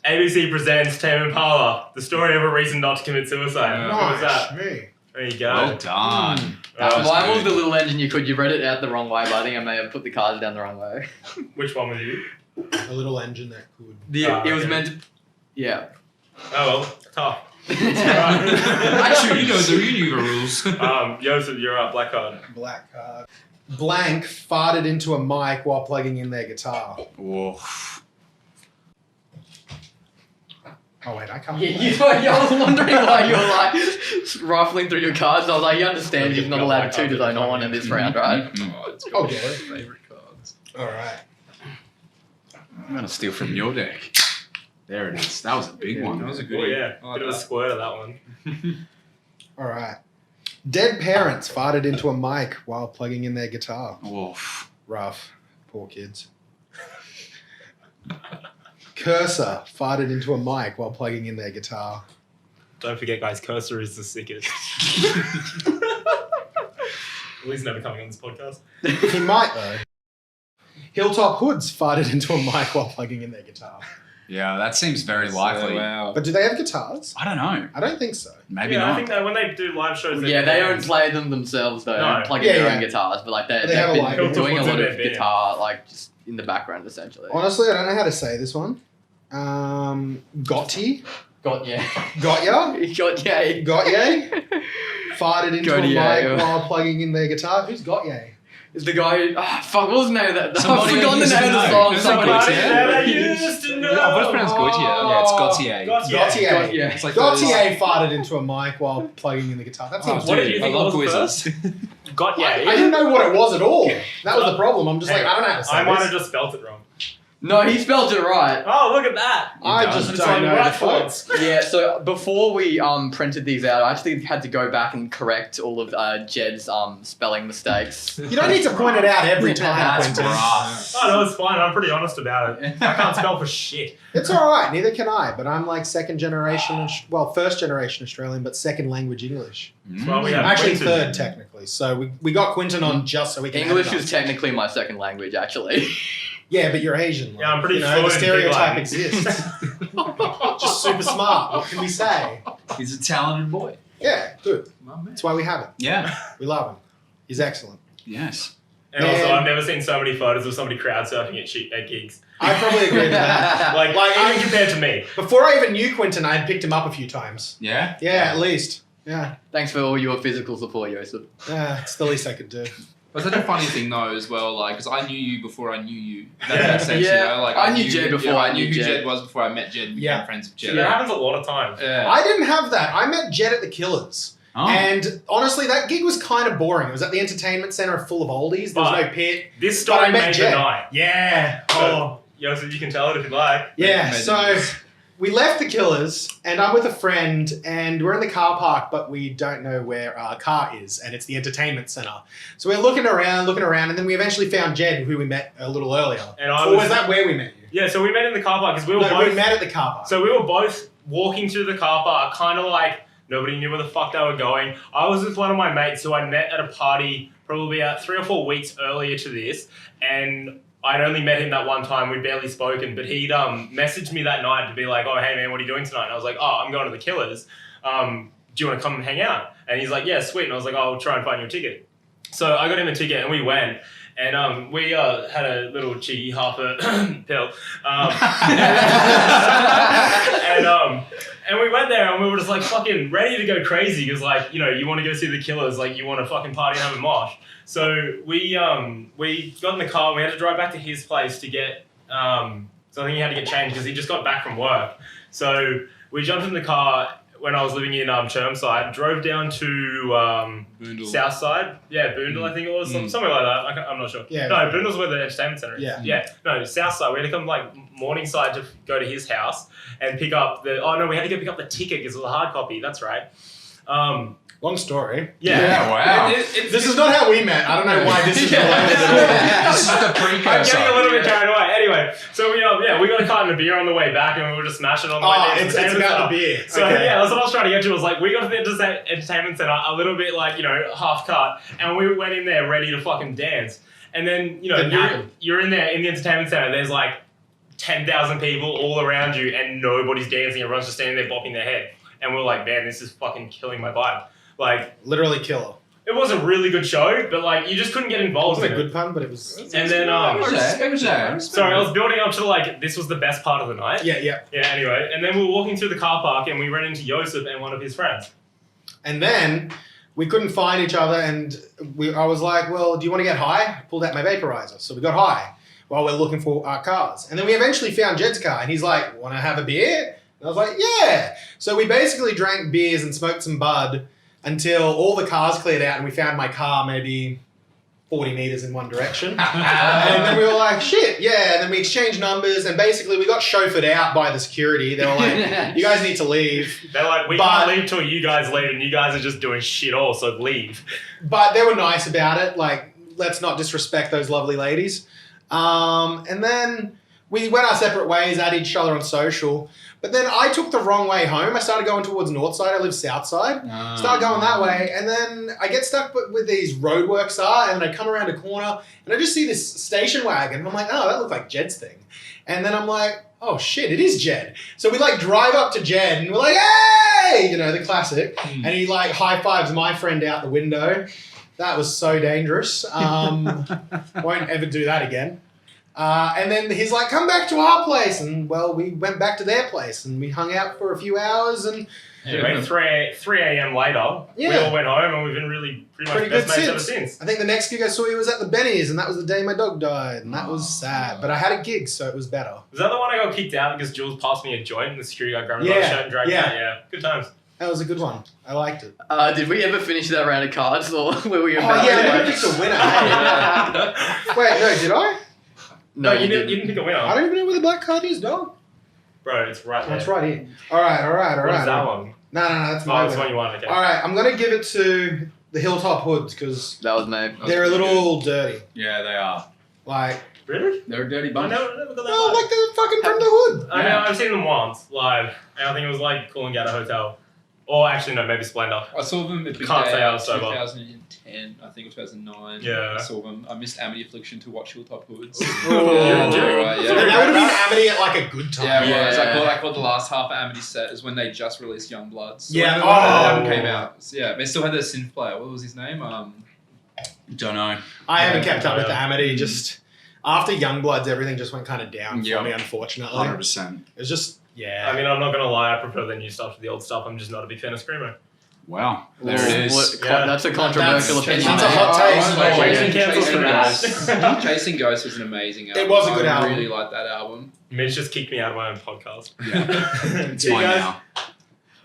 ABC presents Tame Impala, the story of a reason not to commit suicide. What was that? Me. There you go. Well done. That Uh, was Mine was good. the little engine you could. You read it out the wrong way, but I think I may have put the cards down the wrong way. Which one was you? A little engine that could. It was okay. meant to. Yeah. Oh well, tough. Actually, you knew the rules. Josip, you're up, black card. Black card. Blank farted into a mic while plugging in their guitar. Whoa. Oh wait, I can't. I was wondering why you were like rifling through your cards. I was like, you understand he's not allowed to toot his own horn in this round, right? Oh, it's got Oh, my yeah. favorite cards. All right. I'm gonna steal from your deck. There it is. That was a big one. That was a good Oh yeah, I like bit of a that. squirt of that one. All right. Dead parents farted into a mic while plugging in their guitar. Whoa. Rough. Poor kids. Cursor farted into a mic while plugging in their guitar. Don't forget, guys, Cursor is the sickest. Willie's never coming on this podcast. He might though. Hilltop Hoods farted into a mic while plugging in their guitar. Yeah, that seems very likely. Wow. But do they have guitars? I don't know. I don't think so. Maybe yeah, not. I think that when they do live shows, Yeah, they don't play them themselves though. No. Plug in Yeah, their yeah. own guitars, but like They have a they've live been band. doing a What's in lot their of band? guitar, like just in the background essentially. Honestly, I don't know how to say this one. Gotti? Got yeah. Got ya? Got yeah. Got ya? Farted into Gotti, a mic yeah. while plugging in their guitar. Who's got ya? Is the guy who fuck, what was the name of that? I've Somebody forgotten the used name to of the know. song. There's Somebody somebody that I Yeah. used to know. I thought it's pronounced Gautier. Yeah, it's Gautier. Gautier. Gautier. Yeah. It's like Gautier farted into a mic while plugging in the guitar. That seems What did weird. you think I love it was quizzes. Got I didn't know what it was at all. That was the problem. I'm just like, I don't know how to say I might this. have just spelt it wrong. No, he spelled it right. Oh, look at that. I does. just It's don't like know the right fonts. fonts. Yeah, so before we printed these out, I actually had to go back and correct all of Jed's spelling mistakes. You don't need to point it out every time, That's Quintin. rough. Oh, no, it's fine. I'm pretty honest about it. I can't spell for shit. It's all right. Neither can I. But I'm like first generation Australian, but second language English. Well, we have Actually, Quintin. third technically. So we got Quintin on just so we can. English edit is us. technically my second language, actually. Yeah, but you're Asian. Like, Yeah, I'm pretty The fluent in stereotype big exists. Just super smart. What can we say? He's a talented boy. Yeah, good. That's why we have him. Yeah. We love him. He's excellent. Yes. And also, Man. I've never seen so many photos of somebody crowd surfing at gigs. I probably agree with that. Like I- even compared to me. Before I even knew Quintin, I had picked him up a few times. Yeah? Yeah, at least. Yeah, Thanks for all your physical support, Josip. yeah, it's the least I could do. But such a funny thing though, as well, like, because I knew you before I knew you. That makes sense, Yeah. you know? Like, I knew Jed before I knew who Jed. Jed was before I met Jed and Yeah. became friends with So Jed. that happens a lot of times. Yeah. I didn't have that. I met Jed at the Killers. Oh. And honestly, that gig was kind of boring. It was at the entertainment center full of oldies. There was But- no pit. This But I story met made the Jed. night. Yeah. Oh. Joseph, you can tell it if you like. Yeah. Made the So news. we left the Killers, and I'm with a friend, and we're in the car park, but we don't know where our car is, and it's the entertainment center. So we're looking around, and then we eventually found Jed, who we met a little earlier. And I Or was, was that where we met you? yeah, so we met in the car park because we were No, both we met at the car park. So we were both walking through the car park, kind of like nobody knew where the fuck they were going. I was with one of my mates who I met at a party probably about 3 or 4 weeks earlier to this, and I'd only met him that one time. We'd barely spoken, but he'd messaged me that night to be like, "Oh, hey man, what are you doing tonight?" And I was like, "Oh, I'm going to the Killers. Do you want to come and hang out?" And he's like, "Yeah, sweet." And I was like, "I'll try and find you a ticket." So I got him a ticket, and we went. And we had a little cheeky half a pill. And we went there and we were just like fucking ready to go crazy because like, you know, you want to go see the Killers, like you want to fucking party and have a mosh. So we got in the car and we had to drive back to his place to get, so I think he had to get changed because he just got back from work. So we jumped in the car when I was living in Chermside, drove down to Boondle. Southside. Yeah, Boondle, I think it was. Somewhere like that. I'm not sure. Yeah. No, Boondle's where the entertainment centre is. Yeah. Yeah. No, Southside. We had to come like Morningside to go to his house and pick up the... Oh, no, we had to go pick up the ticket because it was a hard copy. That's right. Long story. Yeah. Yeah, wow. This is not how we met. I don't know why this is related at all. This is the I'm precursor. getting a little bit carried away. Anyway, so we got a carton of beer on the way back and we were just smashing on the way Oh, there. it's about the beer. So Okay. yeah, that's what I was trying to get to. Was like we got to the entertainment center a little bit like, you know, half cut, and we went in there ready to fucking dance. And then, you know, Didn't happen. you're in there in the entertainment center. There's like 10,000 people all around you, and nobody's dancing. Everyone's just standing there bopping their head. And we're like, man, this is fucking killing my vibe. Like, Literally killer. it was a really good show, but like you just couldn't get It involved wasn't in a it. good pun, but it was. And then It was there. sorry, I was building up to like this was the best part of the night. Yeah, yeah. Yeah, anyway. And then we were walking through the car park and we ran into Josip and one of his friends. And then we couldn't find each other, and I was like, well, do you want to get high? I pulled out my vaporizer. So we got high while we're looking for our cars. And then we eventually found Jed's car, and he's like, want to have a beer? And I was like, yeah. So we basically drank beers and smoked some bud until all the cars cleared out, and we found my car maybe 40 meters in one direction. And then we were like, shit, yeah. And then we exchanged numbers, and basically we got chauffeured out by the security. They were like, you guys need to leave. They're like, we But- can't leave till you guys leave, and you guys are just doing shit all, so leave. But they were nice about it. Like, let's not disrespect those lovely ladies. And then we went our separate ways, added each other on social. But then I took the wrong way home. I started going towards Northside. I live Southside. Start going that way, and then I get stuck with these roadworks and I come around a corner, and I just see this station wagon, and I'm like, oh, that looks like Jed's thing. And then I'm like, oh shit, it is Jed. So we like drive up to Jed, and we're like, hey, you know, the classic. And he like high fives my friend out the window. That was so dangerous. Won't ever do that again. And then he's like, come back to our place. And, well, we went back to their place and we hung out for a few hours. And Anyway, 3 a.m. later, we Yeah. all went home, and we've been really pretty much Pretty best good mates ever since. since. I think the next gig I saw you was at the Benny's, and that was the day my dog died. And that was sad. But I had a gig, so it was better. Was that the one I got kicked out because Jules passed me a joint and the security guy grabbed me by the Yeah, shirt and dragged yeah. me out? Yeah, good times. That was a good one. I liked it. Did we ever finish that round of cards, or were we Oh, about yeah, I to, never picked a winner. Wait, no, did I? No, you didn't pick a winner. I don't even know where the black card is, dog. Bro, it's right there. That's right here. All right. What is that one? No, that's Oh, my that's the one winner. you won, okay. All right, I'm going to give it to the Hilltop Hoods because That was me. they're a little dirty. Yeah, they are. Like, Really? They're a dirty I bunch. never got that no, vibe. like they're fucking from the hood. I know, I've seen them once, live. And I think it was like calling out a hotel. Or actually, no, maybe Splendor. I saw them at Big Can't Day say I out was sober. 2010, I think, or 2009. Yeah. I saw them. I missed Amity Affliction to watch Hilltop Hoods. Oh. Yeah, Yeah. right, And yeah. that would have been Amity at like a good time. Yeah, it was. Yeah. I caught the last half of Amity's set is when they just released Young Bloods. So Yeah, when oh. that one came out. So yeah, they still had their synth player. What was his name? Don't know. I haven't Yeah, kept up with yeah. Amity. Just after Youngbloods, everything just went kind of down Yeah. for me, unfortunately. 100%. It was just, yeah. I mean, I'm not gonna lie, I prefer the new stuff to the old stuff. I'm just not a big fan of Screamo. Wow. There it is. That's a controversial That's- opinion. that's a hot take. Chasing Cancels for Ghosts. Chasing Ghosts was an amazing album. It was a good I album. really liked that album. Mitch just kicked me out of my own podcast. Yeah. It's See you mine guys. now. Yeah.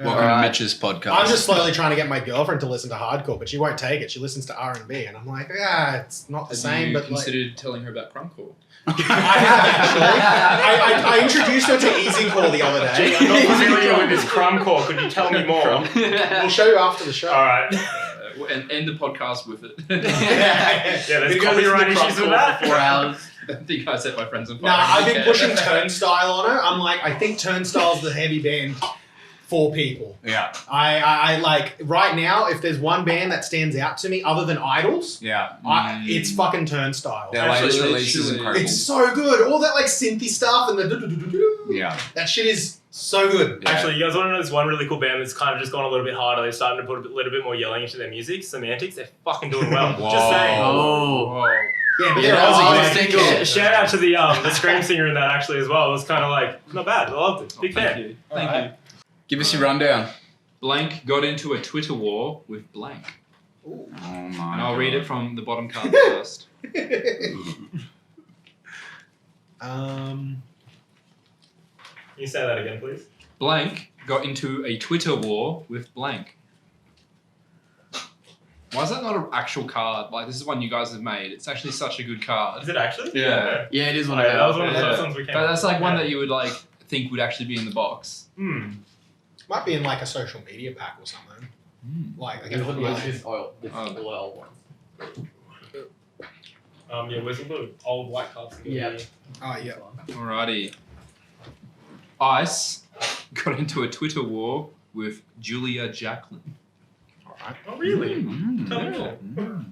Welcome Alright. to Mitch's podcast. I'm just slowly trying to get my girlfriend to listen to hardcore, but she won't take it. She listens to R&B, and I'm like, it's not the Have same, you but like... considered telling her about Crunkcore? I have actually. I introduced her to Easy Core the other Gee, day. I'm not familiar with this crumb core. Could you tell me more? We'll show you after the show. Alright. And end the podcast with it. Yeah, there's copyright issues with that. For 4 hours. I think I set my friends on fire. Nah, I've been Yeah. pushing Turnstile on her. I'm like, I think Turnstile's the heavy band for people. Yeah. I like, right now, if there's one band that stands out to me other than Idols, Yeah. it's fucking Turnstile. Their latest Actually, release is literally. incredible. It's so good. All that like synthy stuff and the Yeah. that shit is so good. Yeah. Actually, you guys want to know this one really cool band that's kind of just gone a little bit harder? They're starting to put a little bit more yelling into their music. Semantics, they're fucking doing well. Whoa. Just saying. Oh. Whoa. Yeah, but Yeah, they're that was a Aussie. good single. Shout out to the scream singer in that actually as well. It was kind of like not bad. I loved it. Big Thank fan. you. Thank you. Give us your rundown. Blank got into a Twitter war with Blank. Oh my And I'll God. read it from the bottom card first. Can you say that again, please? Blank got into a Twitter war with Blank. Why is that not an actual card? Like, this is one you guys have made. It's actually such a good card. Is it actually? Yeah. Yeah, it is one Oh, of yeah, that was them. one of the Yeah. first ones we came But up that's with. like one Yeah. that you would like think would actually be in the box. Might be in like a social media pack or something. Like, It was like this oil. This Oh. oil one. Yeah, where's all the old white cards? Yeah. oh yeah. Alrighty. Ice got into a Twitter war with Julia Jacqueline. Oh, really? Mm. Tell me more.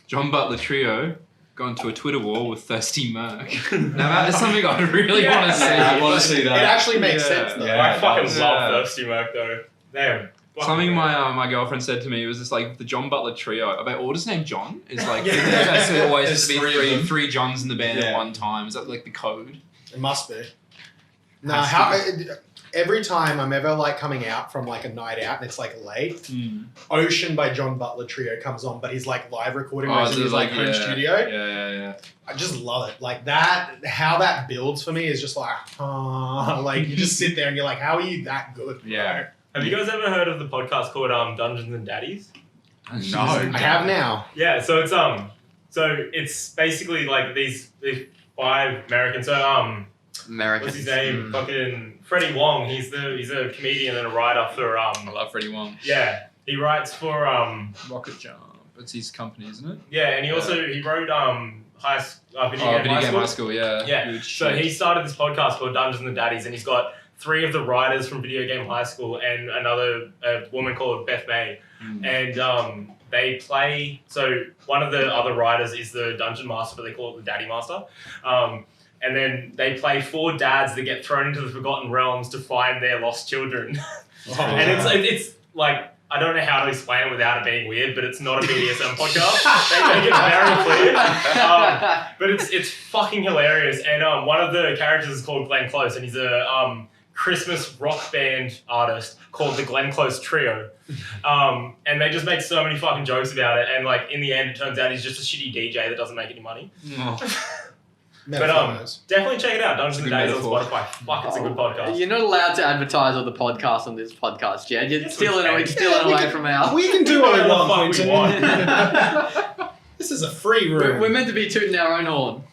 John Butler Trio got into a Twitter war with Thirsty Merc. Now that is something I really Yeah. want to see. I want to see It that. actually makes Yeah. sense though. Yeah. I fucking that was, love Thirsty Merc though. Damn. Something my girlfriend said to me was just like the John Butler Trio. Are they all just named John? Is like Yeah. that's always There's just to be three of them. three Johns in the band at Yeah. one time. Is that like the code? It must be. Nah, every time I'm ever like coming out from like a night out and it's like late, Ocean by John Butler Trio comes on, but he's like live recording Oh, version so his like home studio. Yeah. I just love it. Like that, how that builds for me is just like, like you just sit there and you're like, how are you that good? bro? Yeah. Have you guys ever heard of the podcast called Dungeons and Daddies? No. I have now. Yeah, so it's basically like these 5 Americans. So American. what's his name? Fucking Freddie Wong. He's a comedian and a writer for I love Freddie Wong. yeah. He writes for Rocket Jump. It's his company, isn't it? yeah, and he also he wrote video game high school. Yeah. Yeah, Good So shit. he started this podcast called Dungeons and Daddies, and he's got 3 of the writers from Video Game High School and another woman called Beth May. And they play. So one of the other writers is the Dungeon Master, but they call it the Daddy Master. And then they play 4 dads that get thrown into the Forgotten Realms to find their lost children. And it's like, I don't know how to explain it without it being weird, but it's not a BDSM podcast. They make it very clear. But it's fucking hilarious. And one of the characters is called Glenn Close, and he's a Christmas rock band artist called the Glenn Close Trio. And they just make so many fucking jokes about it. And like in the end, it turns out he's just a shitty DJ that doesn't make any money. But definitely check it out. Dungeons and Daddies on Spotify. Fuck, it's a good podcast. You're not allowed to advertise on the podcast on this podcast, Jed. You're Yes, we stealing can. it away from our. We can do what we Whatever the want, fuck we Quintin. want. This is a free room. We're meant to be tooting our own horn.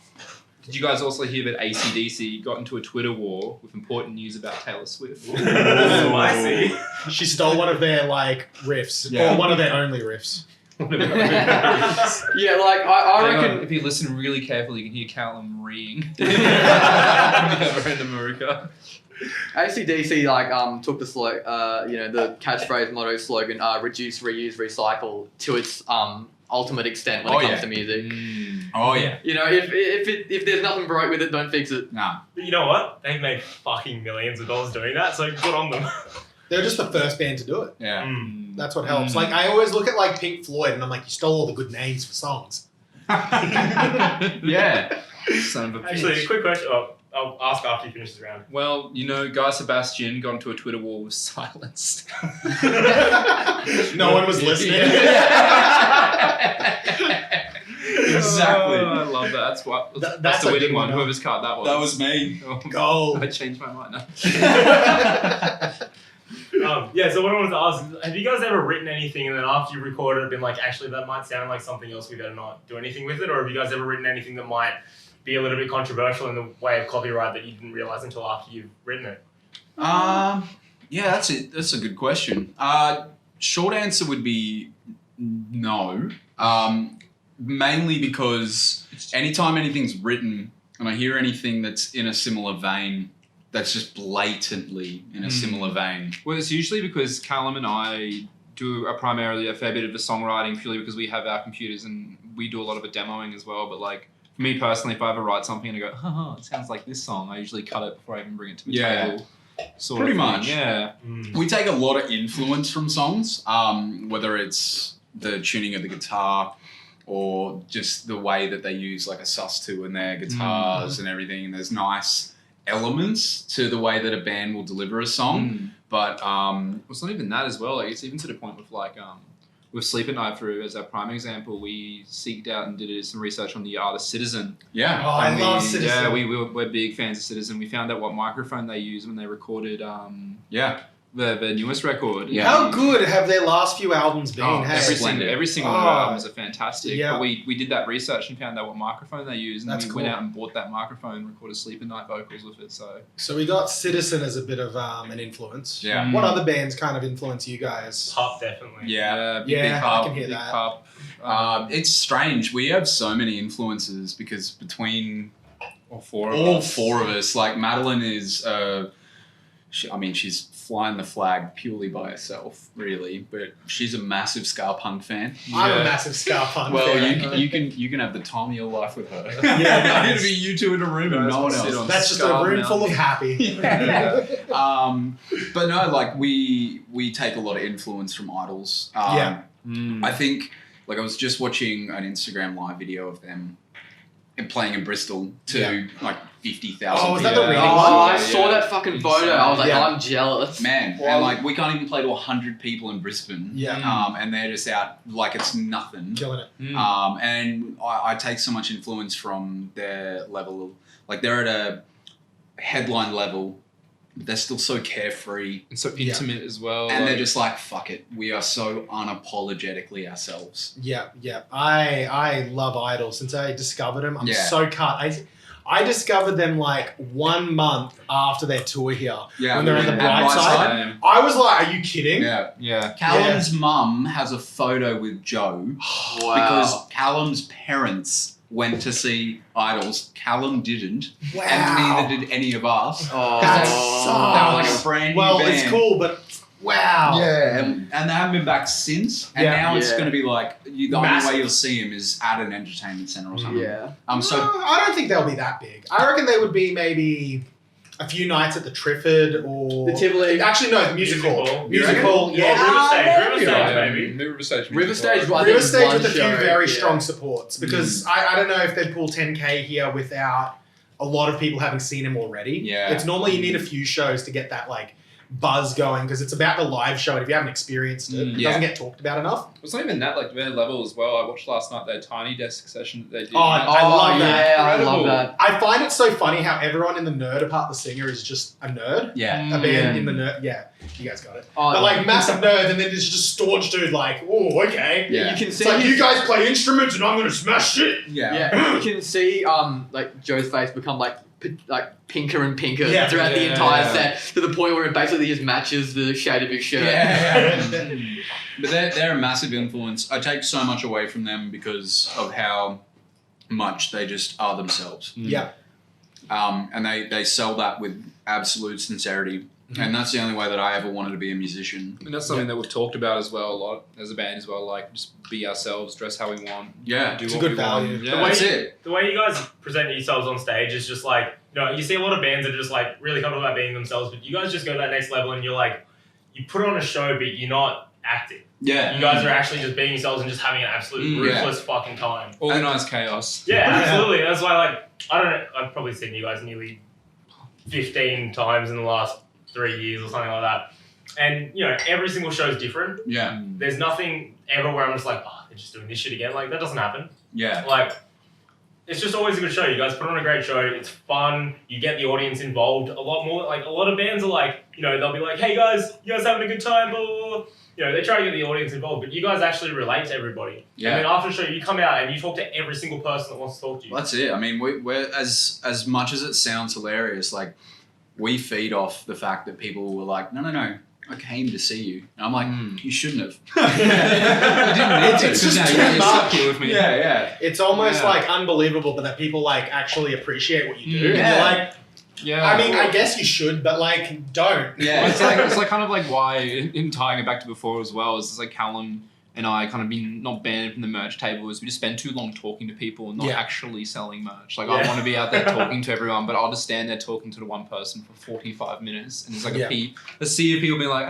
Did you guys also hear that AC/DC got into a Twitter war with important news about Taylor Swift? Spicy. She stole one of their like riffs, Yeah. or one of their only riffs. Yeah, like I reckon. If you listen really carefully, you can hear Callum reeing over in America. AC/DC took the the catchphrase motto slogan reduce, reuse, recycle to its ultimate extent when it comes to music. Oh yeah. You know, if there's nothing broke with it, don't fix it. Nah. But you know what? They've made fucking millions of dollars doing that, so good on them. They're just the first band to do it. Yeah. That's what helps. Like I always look at like Pink Floyd, and I'm like, you stole all the good names for songs. Yeah. Son of a Actually, bitch. a quick question. Oh, I'll ask after you finish this round. Well, Guy Sebastian got into a Twitter war with silenced. No one was listening. Exactly. Oh, I love that. That's what. That's That's the a winning good one. one. Whoever's card that was. That was me. Oh, Gold. I changed my mind now. So what I wanted to ask is, have you guys ever written anything and then after you recorded it been like, actually that might sound like something else, we better not do anything with it? Or have you guys ever written anything that might be a little bit controversial in the way of copyright that you didn't realise until after you've written it? Yeah, that's it. That's a good question. Short answer would be no. Mainly because anytime anything's written and I hear anything that's in a similar vein, that's just blatantly in a similar vein. Well, it's usually because Callum and I do primarily a fair bit of the songwriting purely because we have our computers and we do a lot of the demoing as well. But like for me personally, if I ever write something and I go, it sounds like this song, I usually cut it before I even bring it to the table. Sort Pretty of thing. much. Yeah. We take a lot of influence from songs, whether it's the tuning of the guitar or just the way that they use like a sus2 in their guitars and everything. And there's nice elements to the way that a band will deliver a song. But it's not even that as well. Like it's even to the point with like with Sleep at Night Through as our prime example, we seeked out and did some research on the artist Citizen. yeah. Oh, I love Citizen. Yeah, we're big fans of Citizen. We found out what microphone they use when they recorded Yeah. the newest record. Yeah. How good have their last few albums been? Oh, hey? splendid. Every single one of their albums are fantastic. Yeah. But we did that research and found out what microphone they use, and That's we cool. went out and bought that microphone and recorded Sleep at Night vocals with it. So We got Citizen as a bit of an influence. Yeah. What other bands kind of influence you guys? Pup, definitely. Yeah. Big Yeah, Cup, I can hear Big that. Cup. It's strange. We have so many influences because between All four of all us. four of us, like Madeline is, she's flying the flag purely by herself, really. But she's a massive ska punk fan. I'm Yeah. a massive ska punk Well, fan. you can have the time of your life with her. Yeah, nice. It'll be you two in a room and Guys no one can sit else. on That's just a Ska room full of Mountain. happy. But no, like we take a lot of influence from idols. Yeah. I think, like I was just watching an Instagram live video of them playing in Bristol to like 50,000 Oh, was that people. the reading Oh, one? I saw that fucking photo. I was like, Yeah. I'm jealous. Man, Well- and like we can't even play to 100 people in Brisbane. Yeah. And they're just out like it's nothing. Killing it. And I take so much influence from their level of, like they're at a headline level, but they're still so carefree. And so intimate as well. And like- they're just like, fuck it. We are so unapologetically ourselves. Yeah. I love Idol. Since I discovered them, I'm Yeah. so cut. I discovered them like 1 month after their tour here. Yeah. When they're on the At bright side. Same. I was like, are you kidding? Yeah. Yeah. Callum's mum has a photo with Joe Wow. because Callum's parents went to see Idols. Callum didn't. Wow. And neither did any of us. Oh. That They sucks. were like a brand new Well, band. it's cool, but wow. Yeah, and they haven't been back since. And Yeah. now it's Yeah. going to be like, the Massive. only way you'll see him is at an entertainment centre or something. Yeah. So No, I don't think they'll be that big. I reckon they would be maybe a few nights at the Triffid or The Tivoli. Actually, no, the musical. Musical. Musical, Yeah, yeah. River Stage, maybe. River Stage. River Stage, I think, River is Stage one with a few show, very yeah. strong supports because I don't know if they'd pull 10K here without a lot of people having seen him already. Yeah. It's normally you need a few shows to get that like buzz going because it's about the live show and if you haven't experienced it, it Yeah. doesn't get talked about enough. It's not even that, like their level as well. I watched last night their Tiny Desk session that they did. Oh, I Oh, love that. yeah, I love that. I find it so funny how everyone in the nerd, apart the singer, is just a nerd. Yeah. A band in the nerd. Yeah, you guys got it. Oh, But like massive nerds, and then there's just staunch dude like, oh, okay. Yeah. You can It's see like, his- you guys play instruments and I'm gonna smash shit. Yeah, you can see like Joe's face become like pinker and pinker Yeah. throughout the Yeah, entire yeah. set to the point where it basically just matches the shade of his shirt. But they're a massive influence. I take so much away from them because of how much they just are themselves. Yeah. And they sell that with absolute sincerity. And that's the only way that I ever wanted to be a musician. And that's something that we've talked about as well a lot as a band as well. Like just be ourselves, dress how we want. Yeah. Do It's a what good we value. want. The Yeah. way That's it. The way you guys present yourselves on stage is just like, you know, you see a lot of bands that are just like really comfortable about being themselves, but you guys just go to that next level and you're like, you put on a show, but you're not acting. Yeah. You guys are actually just being yourselves and just having an absolute Yeah. ruthless fucking time. Organized chaos. Yeah, absolutely. That's why, like, I don't know, I've probably seen you guys nearly 15 times in the last 3 years or something like that. And, you know, every single show is different. Yeah. There's nothing ever where I'm just like, oh, they're just doing this shit again. Like, that doesn't happen. Yeah. Like, it's just always a good show. You guys put on a great show. It's fun. You get the audience involved a lot more. Like, a lot of bands are like, you know, they'll be like, hey guys, you guys having a good time? Blah, blah, blah. You know, they try to get the audience involved, but you guys actually relate to everybody. Yeah. And then after the show, you come out and you talk to every single person that wants to talk to you. Well, that's it. I mean, we're as much as it sounds hilarious, like we feed off the fact that people were like, no, I came to see you. And I'm like, you shouldn't have. It's just too you're much. stuck here with me. Yeah. It's almost Yeah. like unbelievable, but that people like actually appreciate what you do. And Yeah. you're like, Yeah. I mean, I guess you should, but like, don't. Yeah. It's like kind of like why in tying it back to before as well is like Callum and I kind of been not banned from the merch table is we just spend too long talking to people and not Yeah. actually selling merch. Like Yeah. I want to be out there talking to everyone, but I'll just stand there talking to the one person for 45 minutes and it's like Yeah. a sea of people being like,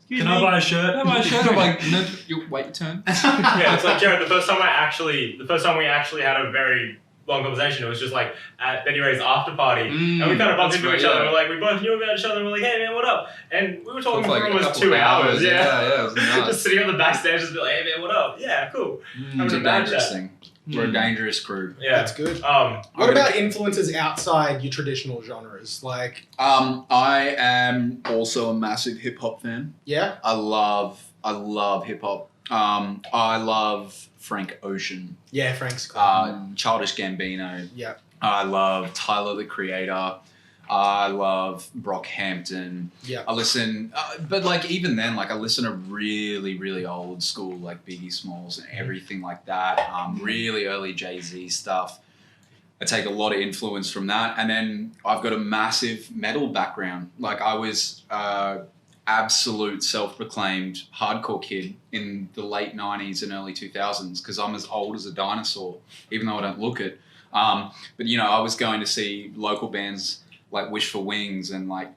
excuse Can me, I buy a shirt? can I buy a shirt? I'm like, no, you wait your turn. Yeah, it's like, Jared, the first time we actually had a very long conversation, it was just like at Benny Ray's after party. And we kind of bumped into each other. We're like, we both knew about each other. We're like, hey man, what up? And we were talking for almost 2 hours. Yeah, it was Just nuts. sitting on the backstage, just be like, hey man, what up? Yeah, cool. It's a a bad dangerous chat. thing. We're a dangerous crew. Yeah. That's good. Um, What about influences outside your traditional genres? Like, I am also a massive hip hop fan. yeah? I love hip hop. I love Frank Ocean, Yeah, Frank's cool. Childish Gambino. Yeah. I love Tyler the Creator. I love Brockhampton. Yeah. I listen, but like even then, like I listen to really, really old school, like Biggie Smalls and everything like that. Really early Jay-Z stuff. I take a lot of influence from that. And then I've got a massive metal background. Like I was absolute self-proclaimed hardcore kid in the late 90s and early 2000s because I'm as old as a dinosaur, even though I don't look it. But, you know, I was going to see local bands like Wish for Wings and like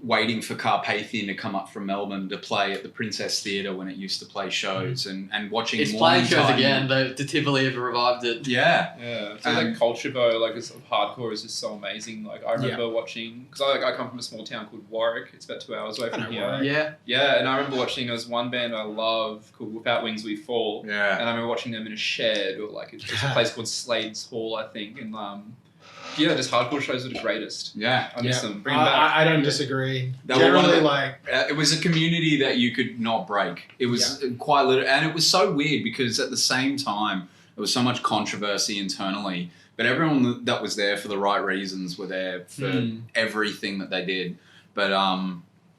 waiting for Carpathian to come up from Melbourne to play at the Princess Theatre when it used to play shows and watching It's playing shows Morning again. Time. The Tivoli have revived it. Yeah. Yeah, so like culture though, like it's hardcore is just so amazing. Like I remember watching because I come from a small town called Warwick. It's about 2 hours away I from know here. Warwick. Yeah. Yeah, and I remember watching. There was one band I love called Without Wings We Fall, Yeah. and I remember watching them in a shed or like it's just a place called Slade's Hall, I think. And yeah, just hardcore shows are the greatest. Yeah. I miss them. Bring them back. I don't disagree. They were one of Generally, the- like, It was a community that you could not break. It was quite literally, and it was so weird because at the same time, there was so much controversy internally, but everyone that was there for the right reasons were there for everything that they did. But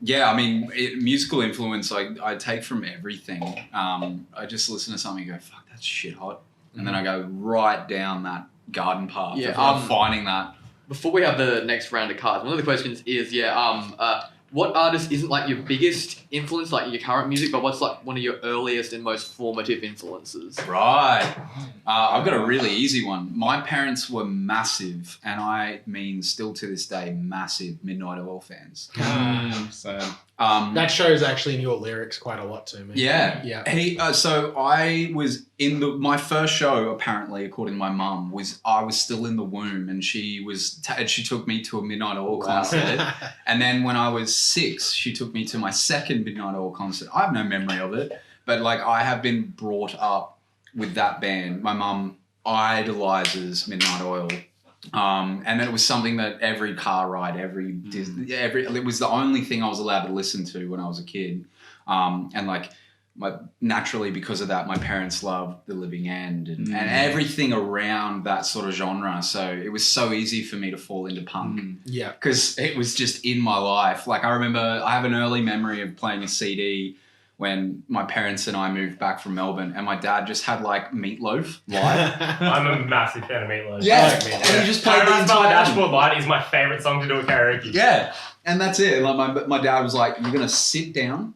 yeah, I mean, musical influence I take from everything. I just listen to something and go, fuck, that's shit hot. And then I go right down that garden path Yeah, of finding that. Before we have the next round of cards, one of the questions is, what artist isn't like your biggest influence, like your current music, but what's like one of your earliest and most formative influences? Right. I've got a really easy one. My parents were massive, and I mean still to this day, massive Midnight Oil fans. So that shows actually in your lyrics quite a lot to me. Yeah. Yeah. So I was in my first show, apparently, according to my mum, I was still in the womb, and she took me to a Midnight Oil concert. And then when I was 6, she took me to my second Midnight Oil concert. I have no memory of it, but like I have been brought up with that band. My mum idolizes Midnight Oil. And it was something that every car ride, it was the only thing I was allowed to listen to when I was a kid. And like, naturally because of that, my parents loved The Living End and everything around that sort of genre. So it was so easy for me to fall into punk. Yeah. Because it was just in my life. Like I remember I have an early memory of playing a CD when my parents and I moved back from Melbourne and my dad just had like Meatloaf live. I'm a massive fan of Meatloaf. Yeah. I like Meatloaf. And he just played the Paradise by entire Dashboard Light is my favourite song to do at karaoke. Yeah. And that's it. Like my dad was like, you're going to sit down,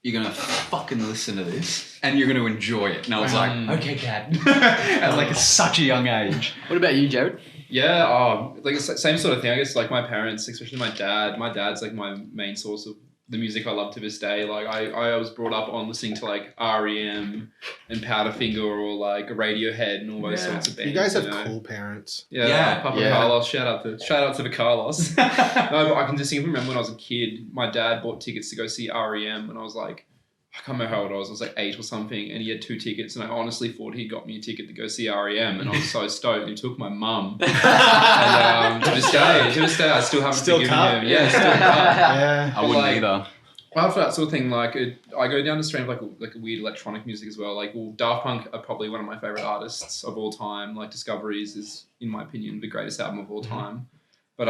you're going to fucking listen to this, and you're going to enjoy it. And I was like, okay, Dad. At like such a young age. What about you, Jared? Yeah, like same sort of thing. I guess like my parents, especially my dad. My dad's like my main source of the music I love to this day. Like I was brought up on listening to like REM and Powderfinger or like Radiohead and all those sorts of bands. You guys have cool parents. Yeah, Papa Carlos. Shout out to the Carlos. No, but I can just remember when I was a kid, my dad bought tickets to go see REM, and I was like, I can't remember how old I was like 8 or something, and he had 2 tickets, and I honestly thought he got me a ticket to go see REM, and I was so stoked. He took my mum, and to this day, I still haven't forgiven him. Yeah, still cut. Yeah. I wouldn't either. After that sort of thing, like I go down the stream of like a weird electronic music as well. Like, Daft Punk are probably one of my favorite artists of all time. Like, Discoveries is, in my opinion, the greatest album of all time. But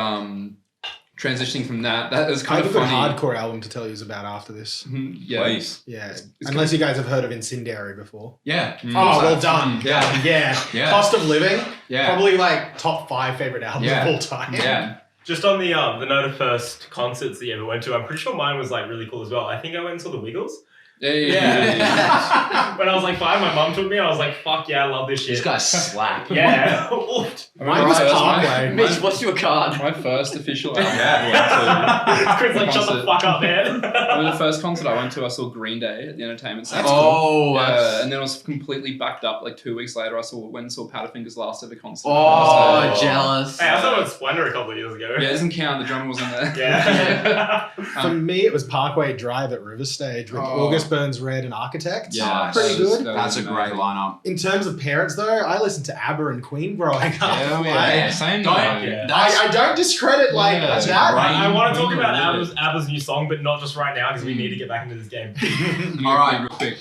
transitioning from that is kind of funny. I have a good hardcore album to tell you about after this. Yeah. Please. Yeah. It's Unless you guys have heard of Incendiary before. Yeah. Oh, well done. Yeah. Yeah. Cost of Living. Yeah. Probably like top 5 favorite albums of all time. Yeah. Just on the note of first concerts that you ever went to, I'm pretty sure mine was like really cool as well. I think I went and saw the Wiggles. Yeah. When I was like 5, my mum took me. I was like, "Fuck yeah, I love this shit." These guys slap. Yeah. Mine was Parkway. Mitch, what's your card? My first official album I went to. Chris like, shut the fuck up, man. The first concert I went to, I saw Green Day at the Entertainment Centre. That's and then I was completely backed up. Like 2 weeks later, I went and saw Powderfinger's last ever concert. Jealous. Hey, I saw it at Splendor a couple of years ago. Yeah, it doesn't count. The drummer wasn't there. Yeah. For me, it was Parkway Drive at River Stage with August Burns Red and Architects. Yeah, pretty good. That's a great lineup. In terms of parents, though, I listened to ABBA and Queen growing up. Same I don't discredit that. I want to talk about ABBA's new song, but not just right now because we need to get back into this game. All right, real quick.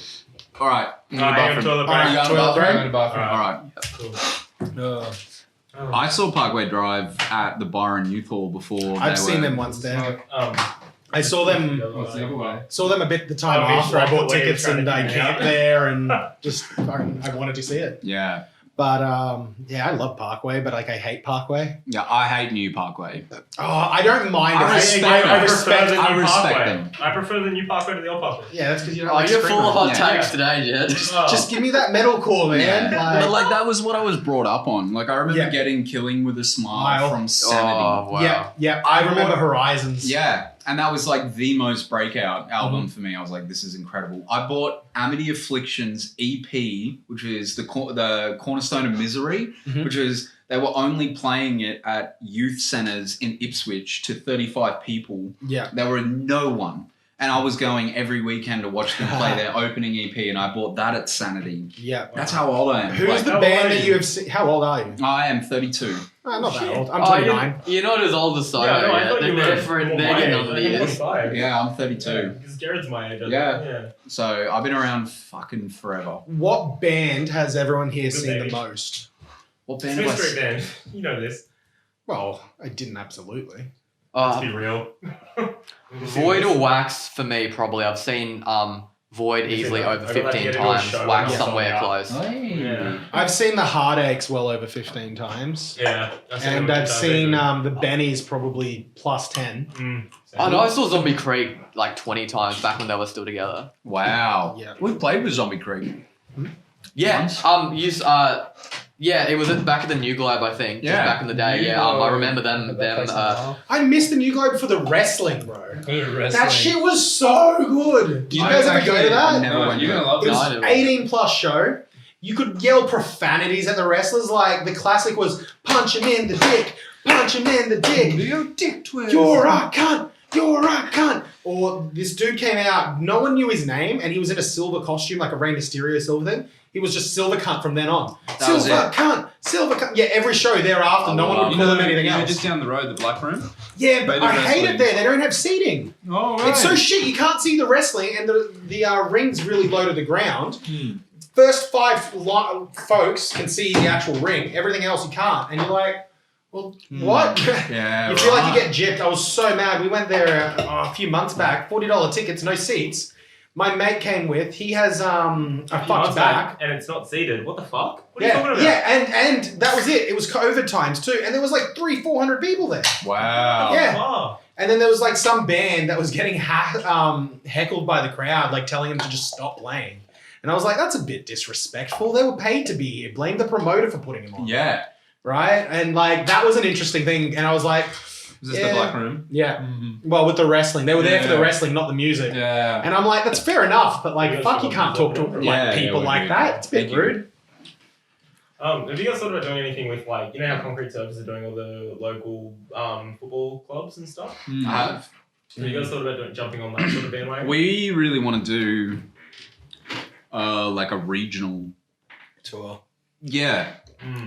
All right. Toilet break. Toilet break. All right. I saw Parkway Drive at the Byron Youth Hall before. I've seen them once there. I saw them a bit the time after I bought tickets and I camped there and just I wanted to see it. Yeah. But I love Parkway, but like I hate Parkway. Yeah, I hate New Parkway. Oh, I don't mind. I respect them. I prefer the new Parkway to the old Parkway. Yeah, that's because you don't. Oh, you're full of hot Yeah. takes today, Jed. Just give me that metalcore, man. Yeah. But like that was what I was brought up on. Like I remember getting Killing with a Smile from Sanity. Oh, wow. Yeah. I remember Horizons. Yeah. And that was like the most breakout album for me. I was like, this is incredible. I bought Amity Affliction's EP, which is the cornerstone of Misery, which is, they were only playing it at youth centres in Ipswich to 35 people. Yeah. There were no one. And I was going every weekend to watch them play their opening EP, and I bought that at Sanity. Yeah. That's how old I am. Who's the band that you have seen? How old are you? I am 32. Oh, not that old. I'm 29. You're not as old as Soho yet. They're different. They're getting on the years. Yeah, I'm 32. Because Jared's my age. Yeah. So I've been around fucking forever. What band has everyone here seen the most? What band Smith was Street Band. You know this. Well, I didn't absolutely. Let's be real. Void or Wax for me, probably. I've seen Void easily over 15 times. Wax somewhere close. Yeah. I've seen the Heartaches well over 15 times. Yeah. And I've seen the Bennies probably plus 10. I know I saw Zombie Creek like 20 times back when they were still together. Wow. Yeah. We played with Zombie Creek. Yeah. Yeah, it was back at the New Globe, I think. Yeah. Just back in the day. Yeah. I remember them. I missed the New Globe for the wrestling, bro. That shit was so good. Did you guys ever go to that? I never went. You're going to love It this. was No, I never. 18 plus show. You could yell profanities at the wrestlers. Like the classic was punch him in the dick, punch him in the dick. Your dick twist. You're a cunt. You're a cunt. Or this dude came out. No one knew his name, and he was in a silver costume, like a Rey Mysterio silver thing. He was just Silver Cunt from then on. That was Silver it. Cunt, Silver Cunt. Yeah, every show thereafter, no one would call him anything else. Just down the road, the Black Room. Yeah, but They do I hate it wrestling. there. They don't have seating. Oh, It's so shit. You can't see the wrestling, and the ring's really low to the ground. First 5 folks can see the actual ring. Everything else you can't. And you're like, well, what? Yeah, You feel like you get gypped. I was so mad. We went there a few months back. $40 tickets, no seats. My mate came with. He has a fucked back. And it's not seated. What the fuck? What are you talking about? Yeah, and that was it. It was COVID times too. And there was like 300-400 people there. Wow. Yeah. Oh. And then there was like some band that was getting heckled by the crowd, like telling him to just stop playing. And I was like, that's a bit disrespectful. They were paid to be here. Blame the promoter for putting him on. Yeah. Right? And like, that was an interesting thing. And I was like, Was this the Black Room? yeah. Well, with the wrestling. They were there for the Yeah. wrestling, not the music. Yeah. And I'm like, that's fair enough. But like, You guys fuck, you don't can't talk to like Yeah, people yeah, like we- that. It's a bit Thank you. rude. Have you guys thought about doing anything with like, you know how Concrete Surface are doing all the local football clubs and stuff? I have. Have you guys thought about jumping on that sort of bandwagon? We really want to do like a regional. Tour. Yeah.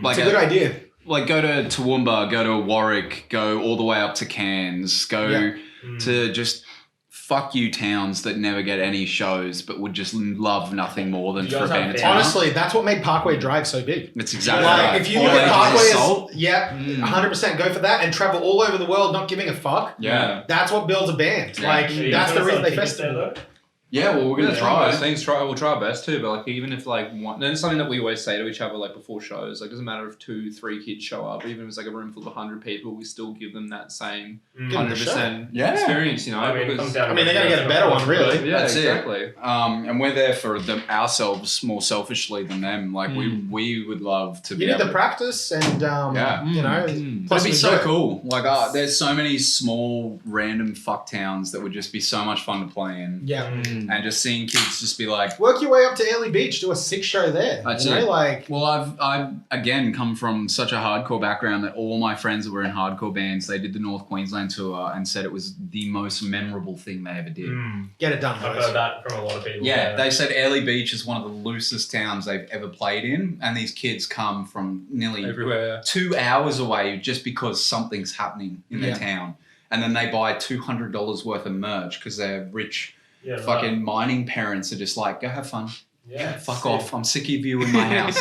Like It's a good idea. like go to Toowoomba, go to Warwick, go all the way up to Cairns, go Yeah. to just fuck you towns that never get any shows but would just love nothing more than You for a guys have band of bands? town. Honestly, that's what made Parkway Drive so big. It's exactly Like, right. if you All look they at do Parkway is as, salt. yeah, 100% go for that and travel all over the world not giving a fuck. Yeah. That's what builds a band. Yeah. Like, Are you that's the gonna reason they sell tickets there, festival. though? Yeah, well, we're We're gonna gonna try try. those things. We'll try our best too. But like, even if like one, then it's something that we always say to each other like before shows. Like, it doesn't matter if 2-3 kids show up. Even if it's like a room full of 100 people, we still give them that same Give them a 100% Yeah. experience. You know, I mean, it because comes down to they're gonna get a better one, really. yeah, That's it. exactly. And we're there for ourselves more selfishly than them. Like we would love to be You need able the practice and, Yeah. you know, But plus it'd be we so do it. cool. Like, there's so many small, random fuck towns that would just be so much fun to play in. Yeah. And just seeing kids just be like, Work your way up to Airlie Beach, do a 6 show there. That's you know, it. like, well, I've again come from such a hardcore background that all my friends that were in hardcore bands, they did the North Queensland tour and said it was the most memorable thing they ever did. get it done, I've boys. heard that from a lot of people. Yeah, they said Airlie Beach is one of the loosest towns they've ever played in, and these kids come from nearly Everywhere. 2 hours away just because something's happening in their Yeah. town. And then they buy $200 worth of merch because they're rich Yeah, right. fucking mining parents are just like, go have fun. Yeah, Fuck sick. off. I'm sick of you in my house.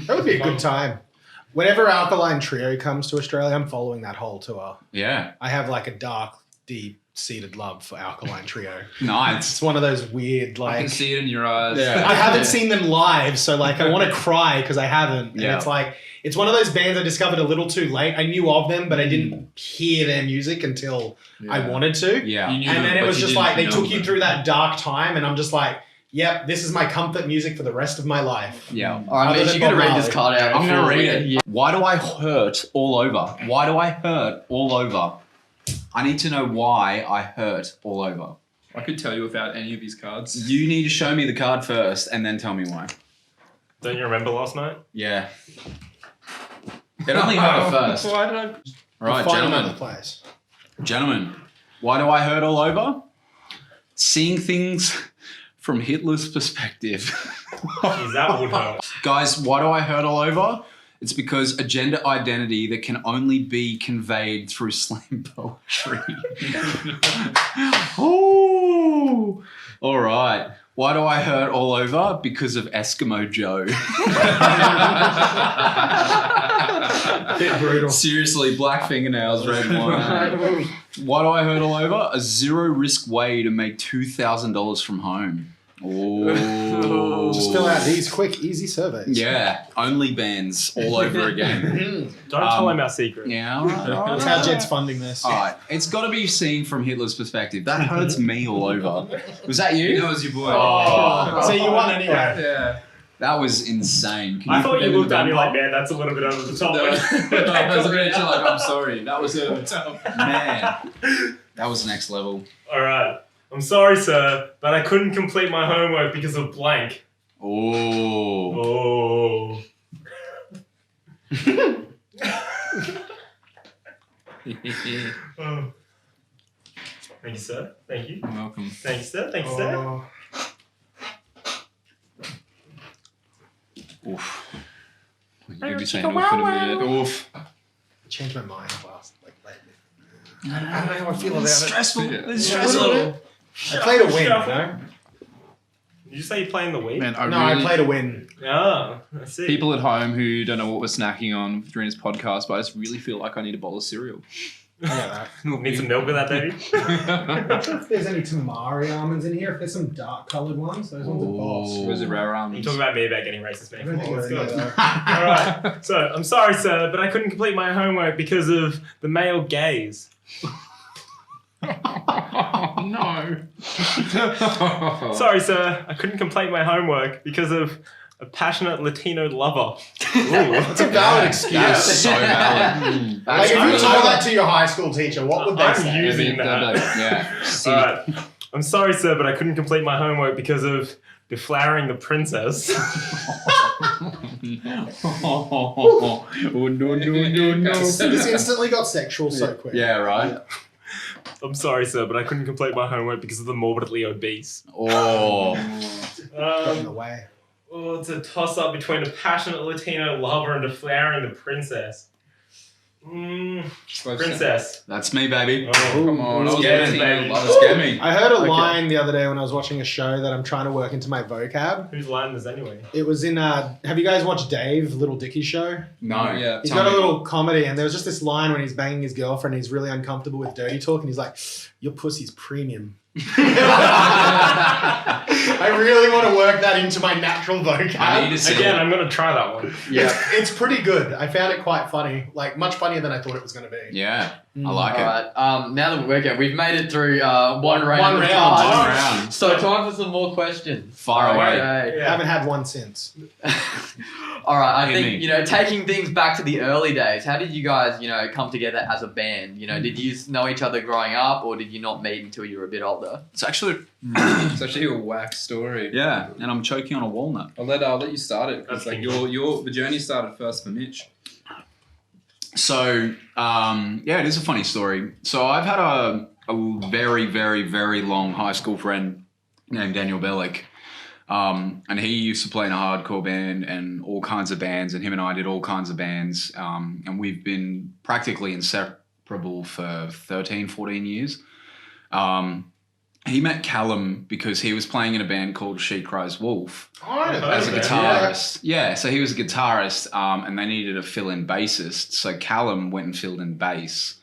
That would be a good time. Whenever Alkaline Trio comes to Australia, I'm following that whole tour. Yeah. I have like a dark, deep-seated love for Alkaline Trio. Nice. It's one of those weird, I like... can see it in your eyes. Yeah. I haven't seen them live, so like I want to cry because I haven't. And Yeah. it's like, it's one of those bands I discovered a little too late. I knew of them, but I didn't hear their music until I wanted to. Yeah. You knew And them, then it but was you just didn't like, they know took you them. through that dark time, and I'm just like, yep, this is my comfort music for the rest of my life. Yeah. All right, Other Mitch, than you gotta Bob read this Marley. card out. I'm going before to we- read it. Yeah. Why do I hurt all over? Why do I hurt all over? I need to know why I hurt all over. I could tell you without any of these cards. You need to show me the card first and then tell me why. Don't you remember last night? Yeah. It only hurt first. All Why did I? right, Find gentlemen. another place. Gentlemen, why do I hurt all over? Seeing things from Hitler's perspective. Jeez, that would hurt. Guys, why do I hurt all over? It's because a gender identity that can only be conveyed through slam poetry. Ooh. All right. Why do I hurt all over? Because of Eskimo Joe. Bit brutal. Seriously, black fingernails, red wine. Why do I hurt all over? A zero risk way to make $2,000 from home. Oh. Just fill out these quick, easy surveys. Yeah, OnlyBands all over again. Don't tell him our secret. Yeah, all right, all That's right. how Jed's funding this. All right, it's got to be seen from Hitler's perspective. That hurts me all over. Was that you? That was your boy. Oh. So you won anyway. Yeah. That was insane. Can I thought put you that in looked the at me bumper? like, man, that's a little bit over the top. I was really like, I'm sorry. That was a Man, that was next level. All right. I'm sorry, sir, but I couldn't complete my homework because of blank. Oh. Oh. Oh. Thank you, sir. Thank you. You're welcome. Thank you, sir. Thank you, sir. Oh. Oof. You're going to be saying oof in a minute. Oof. I changed my mind last lately. I don't know how I feel about Stressful. Yeah. It's Yeah, stressful. a little bit. I played to win, you know? Did you say you're playing the Wii? Man, No, I played to win. Oh, I see. People at home who don't know what we're snacking on during this podcast, but I just really feel like I need a bowl of cereal. I know that. Need some milk with that, baby? I'm not sure if there's any tamari almonds in here. If there's some dark coloured ones, those ones are boss. Where's the rare You almonds? talking about me about getting racist, man. I don't think Let's they're go. in there, Alright, so I'm sorry, sir, but I couldn't complete my homework because of the male gaze. No. Sorry, sir, I couldn't complete my homework because of a passionate Latino lover. That's a valid excuse. That's so valid. Like, if you told that to your high school teacher, what would they I'm say? using that. Yeah. Alright, I'm sorry, sir, but I couldn't complete my homework because of deflowering the princess. Oh, no. This instantly got sexual so quick. Yeah, right. I'm sorry, sir, but I couldn't complete my homework because of the morbidly obese. Oh. Got in the way. Oh, it's a toss-up between a passionate Latino lover and deflowering the princess. Princess. That's me, baby. Oh, Come on, I was Get it, getting baby. Let's get me. I heard a Okay. line the other day when I was watching a show that I'm trying to work into my vocab. Whose line is anyway? It was in, have you guys watched Dave, Little Dicky show? No. Yeah. He's Tell got a me. little comedy, and there was just this line when he's banging his girlfriend, he's really uncomfortable with dirty talk, and he's like, your pussy's premium. I really want to work that into my natural I need vocab. to see Again, it. I'm going to try that one. Yeah. It's pretty good. I found it quite funny. Like, much funnier than I thought it was going to be. Yeah, I like it. Alright, now that we're working, we've made it through one round. One of the round. cards. One round. So time for some more questions. Fire away. Okay. Yeah. I haven't had one since. Alright, I Hit think, me. taking things back to the early days, how did you guys, come together as a band? Did you know each other growing up, or did you not meet until you were a bit older? It's actually, It's actually a whack story. yeah, and I'm choking on a walnut. I'll let you start it because That's the journey started first for Mitch. So, it is a funny story. So I've had a very, very, very long high school friend named Daniel Bellick. And he used to play in a hardcore band and all kinds of bands, and him and I did all kinds of bands. And we've been practically inseparable for 13, 14 years. He met Callum because he was playing in a band called She Cries Wolf as a Okay. guitarist. Yeah, so he was a guitarist, and they needed a fill-in bassist. So Callum went and filled in bass.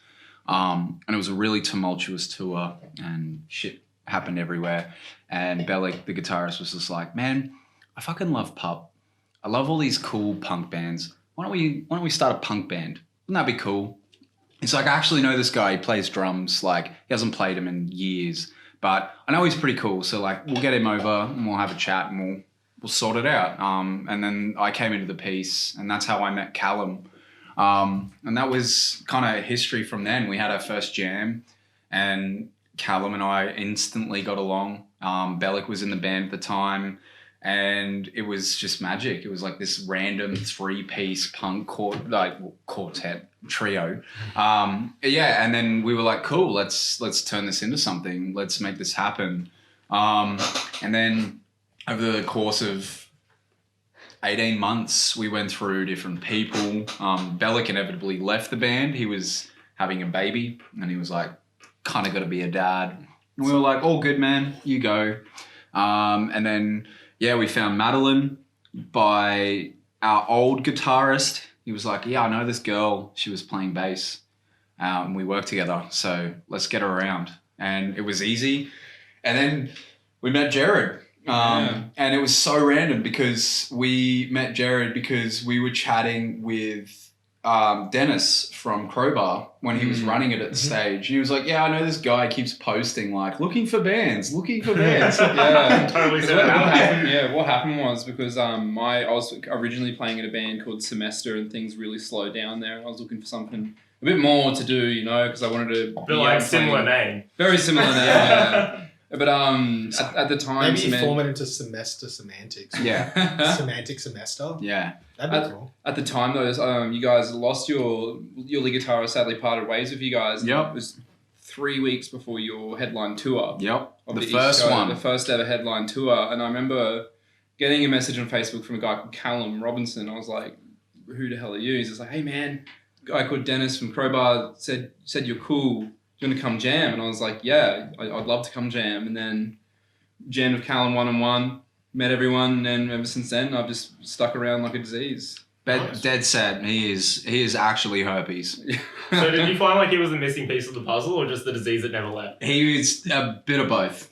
And it was a really tumultuous tour, and shit happened everywhere. And Bellick, the guitarist, was just like, man, I fucking love pop. I love all these cool punk bands. Why don't we start a punk band? Wouldn't that be cool? It's like, I actually know this guy. He plays drums. Like, he hasn't played them in years, but I know he's pretty cool. So like, we'll get him over and we'll have a chat and we'll sort it out. And then I came into the piece, and that's how I met Callum. And that was kind of history from then. We had our first jam, and Callum and I instantly got along. Bellick was in the band at the time, and it was just magic. It was like this random 3-piece punk quartet trio. And then we were like, cool, let's turn this into something. Let's make this happen. And then over the course of 18 months, we went through different people. Bellick inevitably left the band. He was having a baby, and he was like, kind of got to be a dad. And we were like, all good, man, you go. And then, we found Madeline by our old guitarist. He was like, yeah, I know this girl. She was playing bass. And we worked together, so let's get her around. And it was easy. And then we met Jared. And it was so random because we met Jared because we were chatting with Dennis from Crowbar when he was running it at the stage. He was like, yeah, I know this guy keeps posting like looking for bands. Yeah, Totally What said that. happened, what happened was because I was originally playing in a band called Semester, and things really slowed down there. I was looking for something a bit more to do, because I wanted to But like similar name. Very similar name, yeah. But at the time, Maybe you form it into semester semantics. Yeah. Semantic semester. Yeah. That'd be cool. At the time, though, you guys lost your lead guitarist. Sadly, parted ways with you guys. Yep. It was 3 weeks before your headline tour. Yep. Of The East first Coast, one. the first ever headline tour, and I remember getting a message on Facebook from a guy called Callum Robinson. I was like, who the hell are you? He's just like, hey man, a guy called Dennis from Crowbar said you're cool. You want to come jam? And I was like, yeah, I'd love to come jam. And then jammed with Callum one-on-one, met everyone, and then ever since then I've just stuck around like a disease. Nice. Dead sad. He is actually herpes. So did you find like he was the missing piece of the puzzle, or just the disease that never left? He was a bit of both.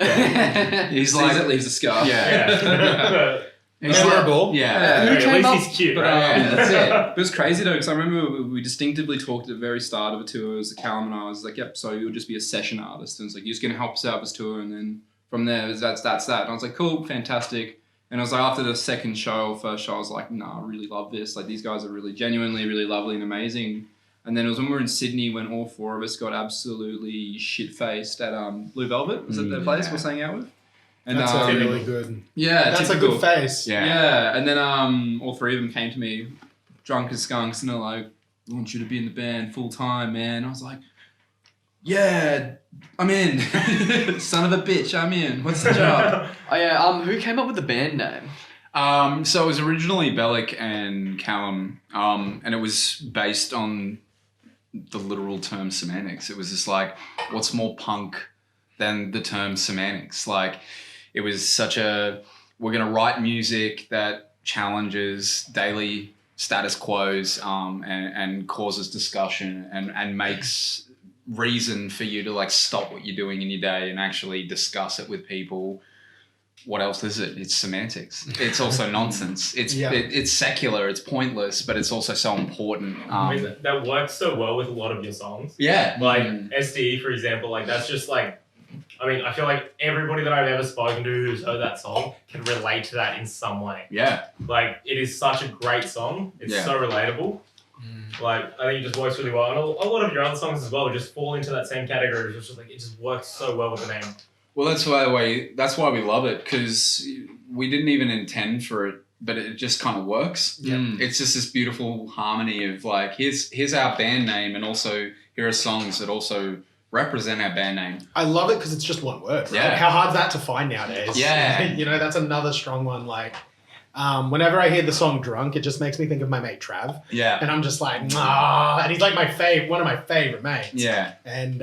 He's Like, like that leaves a scar. Yeah. he's Memorable. yeah. Who At came least up- he's cute, But right? that's it. But it's crazy though, because I remember we distinctively talked at the very start of a tour. It was Callum and I was like, yep, so you'll just be a session artist. And it's like, you're just going to help us out with this tour. And then from there, that's that. And I was like, cool, fantastic. And I was like, after the second show or first show, I was like, nah, I really love this. Like, these guys are really genuinely, really lovely and amazing. And then it was when we were in Sydney when all four of us got absolutely shit-faced at Blue Velvet. Was that the place we're staying out with? And, That's a really good. Yeah, That's a typical. good face. Yeah. And then all three of them came to me, drunk as skunks, and they're like, I want you to be in the band full time, man. I was like, yeah, I'm in. Son of a bitch, I'm in. What's the job? Oh yeah. Who came up with the band name? So it was originally Bellic and Callum, and it was based on the literal term semantics. It was just like, what's more punk than the term semantics? Like, it was such a, we're going to write music that challenges daily status quos and causes discussion and makes reason for you to like stop what you're doing in your day and actually discuss it with people. What else is it? It's semantics. It's also nonsense. It's secular. It's pointless, but it's also so important. I mean, that works so well with a lot of your songs. Yeah. Like SDE, for example, like that's just like, I mean, I feel like everybody that I've ever spoken to who's heard that song can relate to that in some way. Yeah. Like, it is such a great song. It's so relatable. Like, I think it just works really well. And a lot of your other songs as well just fall into that same category. It's just like, it just works so well with the name. Well, that's why we love it, because we didn't even intend for it, but it just kind of works. Yeah. It's just this beautiful harmony of like, here's our band name, and also here are songs that also represent our band name. I love it because it's just one word. Right? Yeah. How hard's that to find nowadays? Yeah. You know, that's another strong one. Like, whenever I hear the song "Drunk," it just makes me think of my mate Trav, Yeah. and I'm just like, ah, and he's like one of my favorite mates. Yeah. And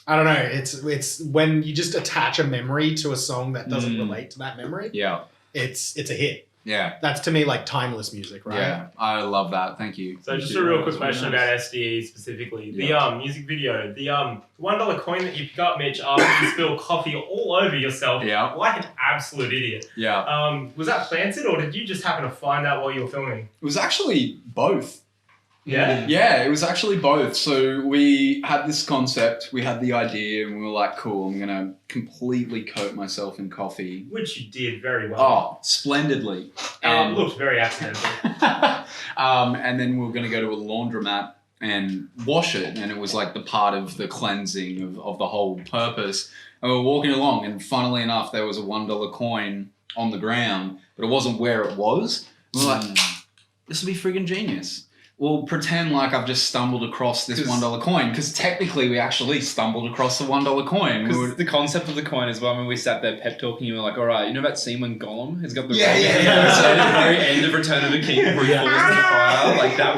I don't know. It's when you just attach a memory to a song that doesn't relate to that memory. Yeah. It's a hit. Yeah. That's to me like timeless music, right? Yeah. I love that. Thank you. So just a real quick question about SDE specifically. The music video, the $1 coin that you pick up, Mitch, after you spill coffee all over yourself like an absolute idiot. Yeah. Was that planted, or did you just happen to find that while you were filming? It was actually both. Yeah? Yeah, it was actually both. So we had this concept, we had the idea, and we were like, cool, I'm going to completely coat myself in coffee. Which you did very well. Oh, splendidly. And it looked very accidental. And then we were going to go to a laundromat and wash it. And it was like the part of the cleansing of the whole purpose. And we were walking along, and funnily enough, there was a $1 coin on the ground, but it wasn't where it was. We were like, this would be friggin' genius. We'll pretend like I've just stumbled across this $1 coin, because technically we actually stumbled across the $1 coin. Because the concept of the coin as well, when we sat there pep talking, you were like, all right, you know that scene when Gollum has got the Yeah. So at the very end of Return of the King, where he falls into the fire, like that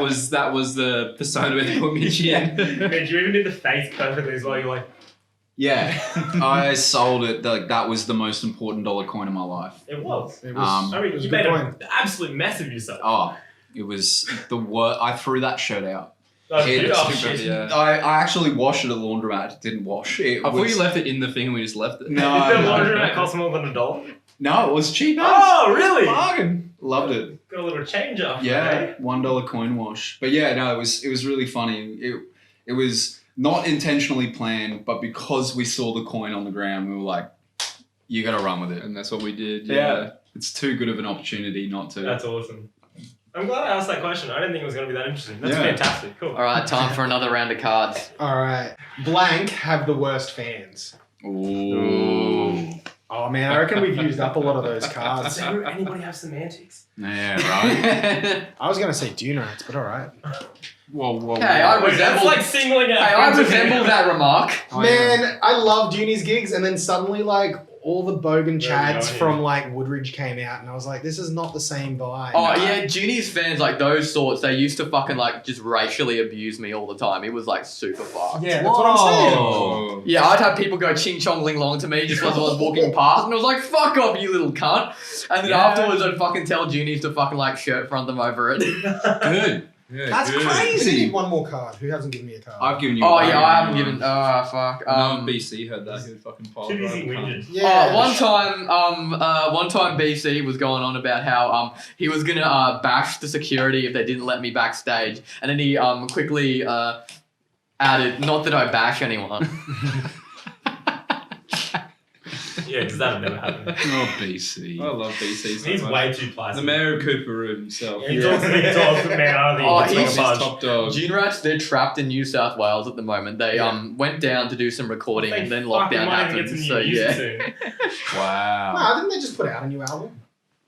was the persona where they put Mitch in. Man, you even did the face perfectly as well. You're like, Yeah, I sold it. Like, that was the most important $1 coin in my life. it was. It was. I mean, it was you a made good an coin. absolute mess of yourself. Oh, it was the worst. I threw that shirt out. Oh, It- dude, oh, it's shit. stupid, yeah. I actually washed it at the laundromat. It didn't wash. I thought you left it in the thing and we just left it. No, Is the no, laundromat no. cost more than $1? No, it was cheap. Oh, really? Bargain. Loved it. Got a little change up. Yeah, $1 coin wash. But yeah, no, it was really funny. It was not intentionally planned, but because we saw the coin on the ground, we were like, you got to run with it. And that's what we did. Yeah. It's too good of an opportunity not to. That's awesome. I'm glad I asked that question. I didn't think it was going to be that interesting. That's Yeah. fantastic. Cool. All right, time for another round of cards. All right. Blank have the worst fans. Ooh. Oh man, I reckon we've used up a lot of those cards. Does anybody have semantics? Yeah, right. I was gonna say Dune Rats, but all right. Whoa. Hey, I Wait, that's resemble. like singling out. Hey, I resemble that remark. Oh, Man, I love Junie's gigs, and then suddenly, like, all the Bogan There we go, Chads yeah. from like Woodridge came out, and I was like, this is not the same vibe. Oh yeah, Junie's fans like those sorts. They used to fucking like just racially abuse me all the time. It was like super fucked. Yeah, that's what I'm saying. Whoa. Yeah, I'd have people go ching chong ling long to me just as I was walking past, and I was like, "Fuck off, you little cunt!" And then Yeah. afterwards, I'd fucking tell Junies to fucking like shirt front them over it. Good. Yeah, That's good. We crazy. need one more card. Who hasn't given me a card? I've given you. Oh one. yeah, I haven't given. Fuck. No, BC heard that. He would fucking pile Too busy drive. whinging. yeah. One time BC was going on about how he was gonna bash the security if they didn't let me backstage, and then he quickly added, "Not that I bash anyone." Yeah, because that would never happen. Oh, BC. I love BC so He's much. way too The plastic. mayor of Cooperoo himself. He talks big talk, but man, I don't think Oh, he he's can swing a punch. top dog. June Rats, they're trapped in New South Wales at the moment. They went down to do some recording, and then lockdown happened. So yeah. Wow. Wow, didn't they just put out a new album?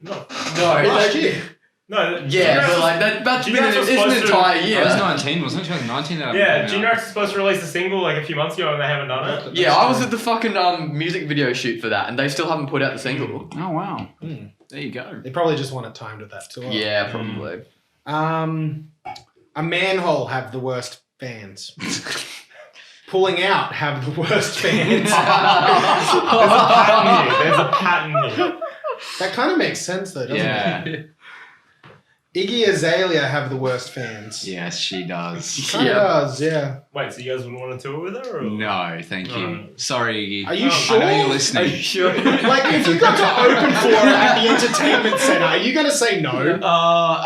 No, Last year. no. Yeah, but like that's been June-Rats was it's an supposed to- entire It year. was 19, wasn't it? 2019 that Yeah, album came Junior out. was supposed to release a single like a few months ago, and they haven't done it. Yeah, I was at the fucking music video shoot for that, and they still haven't put out the single. Oh, wow. Hmm. There you go. They probably just want it timed with that tour. Yeah, probably. A manhole have the worst fans. Pulling out have the worst fans. There's a pattern here. There's a pattern here. That kind of makes sense though, doesn't Yeah. it? Iggy Azalea have the worst fans. Yes, she does. Kind of Yeah. does, yeah. Wait, so you guys wouldn't want to tour with her? Or? No, thank you. Alright. Sorry, Iggy. Are you Oh, sure? I know you're Are listening. you sure? Like, if you got to open for her at the entertainment center, are you going to say no?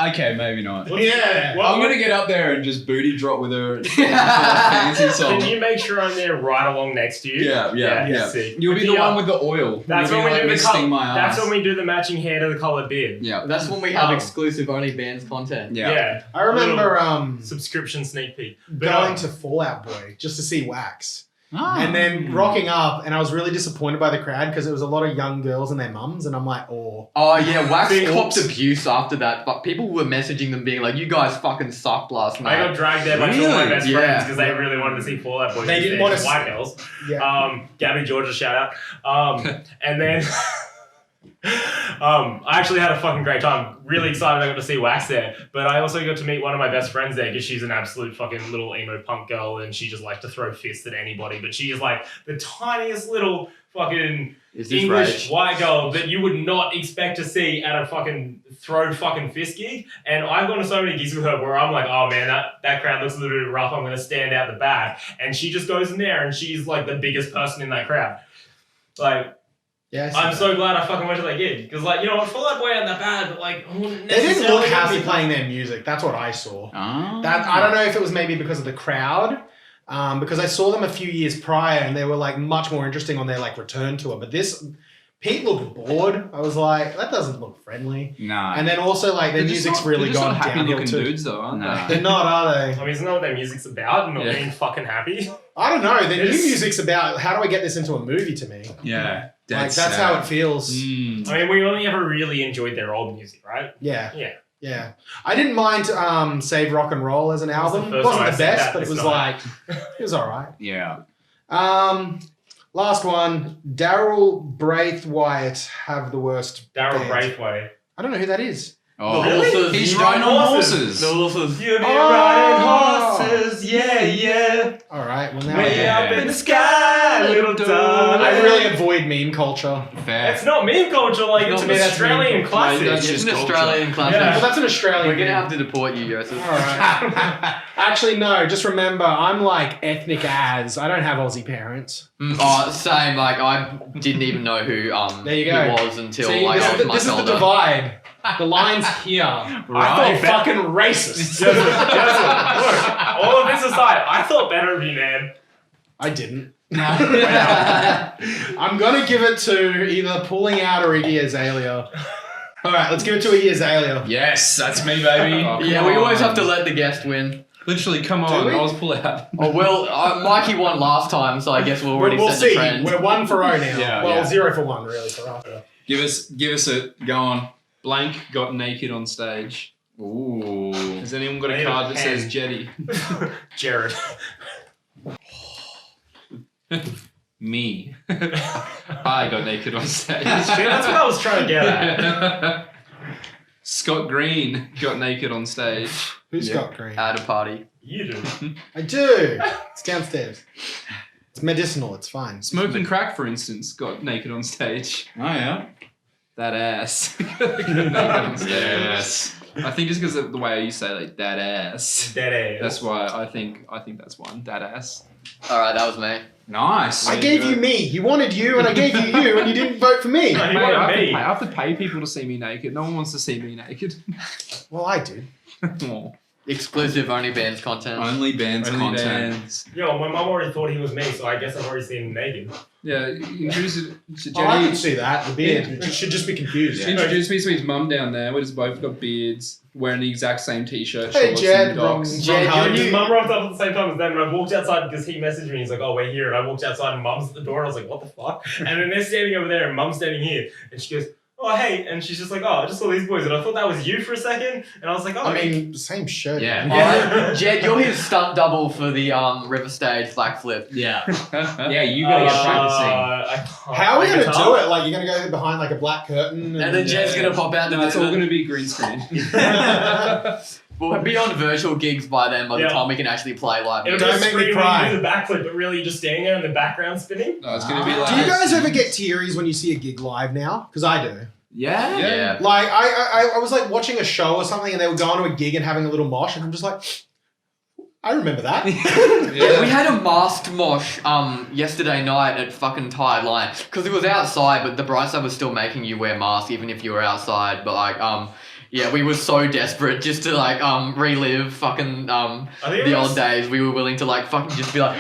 Okay, maybe not. Yeah. Well, I'm gonna get up there and just booty drop with her. Fancy song. Can you make sure I'm there right along next to you? Yeah. Sick. You'll be the one with the oil. That's You'll when be we do the misting color. my That's ass. when we do the matching hair to the colored beard. Yeah. That's when we have exclusive OnlyBands content. Yeah. I remember Subscription sneak peek. But, going to Fall Out Boy just to see Wax. Ah. And then rocking up, and I was really disappointed by the crowd because it was a lot of young girls and their mums, and I'm like, oh. Oh yeah, Wax See, copped abuse after that, but people were messaging them being like, "You guys fucking sucked last I night." got dragged there by two of my Really? best Yeah. friends because they really wanted to see Fall Out Boy. They didn't want to White girls. Yeah. Gabby Georgia, shout out. And then I actually had a fucking great time. Really excited I got to see Wax there. But I also got to meet one of my best friends there because she's an absolute fucking little emo punk girl and she just likes to throw fists at anybody. But she is like the tiniest little fucking Is this English rage? white girl that you would not expect to see at a fucking throw fucking fist gig. And I've gone to so many gigs with her where I'm like, oh man, that crowd looks a little bit rough. I'm going to stand out the back. And she just goes in there and she's like the biggest person in that crowd. Like, Yes. I'm so glad I fucking went to that gig. Because, like, you know, Fall Out Boy ain't that bad, but, like, I wouldn't They didn't necessarily look happy be- playing their music. That's what I saw. Ah. That I don't know if it was maybe because of the crowd, because I saw them a few years prior and they were like much more interesting on their like return tour. But this, Pete looked bored. I was like, that doesn't look friendly. No. And then also like their They're just music's not- really they're just gone not happy downhill looking too. dudes though, aren't No. they? They're not, are they? I mean, isn't that what their music's about? Not Yeah. being fucking happy? I don't know. Their new It's- music's about how do I get this into a movie to me? yeah. Like that's how it feels. Mm. I mean, we only ever really enjoyed their old music, right? Yeah. Yeah. Yeah. I didn't mind Save Rock and Roll as an was album. the It first wasn't time the I said best, that but it this was night. like it was alright. Yeah. Last one. Daryl Braithwaite have the worst. Daryl band. Braithwaite. I don't know who that is. Oh, The horses. he's You riding ride on horses. horses. The horses. You be Oh. riding horses, yeah. All right. Well, now Way I, up in the sky, little dog. I really avoid meme culture. Fair. It's not meme culture, like It's it's not an me, that's Australian meme classic. That's It's just an culture. Australian classic. Yeah. Well, that's an Australian. We're gonna meme. have to deport you, Joseph. All right. Actually, no. Just remember, I'm like ethnic as. I don't have Aussie parents. Same. Like I didn't even know who There you go. he was until See, like I was much this is the older. divide. The line's here. I thought fucking racist. Joseph, look, all of this aside, I thought better of you, man. I didn't. Wow. I'm gonna give it to either Pulling Out or Iggy Azalea. All right, let's give it to Iggy Azalea. Yes, that's me, baby. Oh, Yeah, come we always on. have to let the guest win. Literally, come Do on. we? I was pull out. Oh well, Mikey won last time, so I guess we'll already We'll set see. the trend. We're 1-0 now. Yeah, well, yeah. 0 for 1 really for us. Give us a go on. Blank got naked on stage. Ooh. Has anyone got I a need a card that pen. says Jetty? Jared. Me. I got naked on stage. See, that's what I was trying to get at. Scott Green got naked on stage. Who's Scott Green? At a party. You do. I do. It's downstairs. It's medicinal. It's fine. Smoking crack, for instance, got naked on stage. Oh yeah. That ass. Got naked on stage. Yes. I think just because of the way you say like that ass. Dead ass. That's why I think that's one. That ass. Alright, that was me. Nice. I gave you me. You wanted you, and I gave you, and you didn't vote for me. No, you Mate, wanted I me. have to pay people to see me naked. No one wants to see me naked. Well, I do. Oh. Exclusive OnlyBands content. OnlyBands Only content. bands. Yo, my mum already thought he was me, so I guess I've already seen him naked. Yeah, introduce it to Oh, I Jenny. can see that. The beard. It should just be confused. Introduce me to his mum down there. We just both got beards, wearing the exact same t-shirt. Hey, shorts, Jed, and dogs. Jed, how you're are His you? mum rocked up at the same time as them, and I walked outside because he messaged me. He's like, "Oh, we're here," and I walked outside, and Mum's at the door. And I was like, "What the fuck?" And then they're standing over there, and Mum's standing here, and she goes, "Oh, hey," and she's just like, "Oh, I just saw these boys," and I thought that was you for a second, and I was like, "Oh, I mean, same shirt. Yeah. Alright, Jed, you're his stunt double for the River Stage black flip. Yeah. Yeah, you gotta get practicing. How are we gonna do it? Like, you're gonna go behind like a black curtain, And then Jed's gonna pop out No, it's all going to be green screen. We'll be on virtual gigs by then by the Yeah. time we can actually play live. It'll Don't be a make me screen cry. where you do the backflip, but really you're just standing there in the background spinning. No, it's going to be like. Do you guys ever get tearies when you see a gig live now? Because I do. Yeah. Yeah. Like, I was like watching a show or something, and they were going to a gig and having a little mosh, and I'm just like, I remember that. Yeah, we had a masked mosh yesterday night at fucking Tide Line because it was outside, but the bright side was still making you wear masks even if you were outside. But like yeah, we were so desperate just to like relive fucking I think the it old was- days. We were willing to like fucking just be like.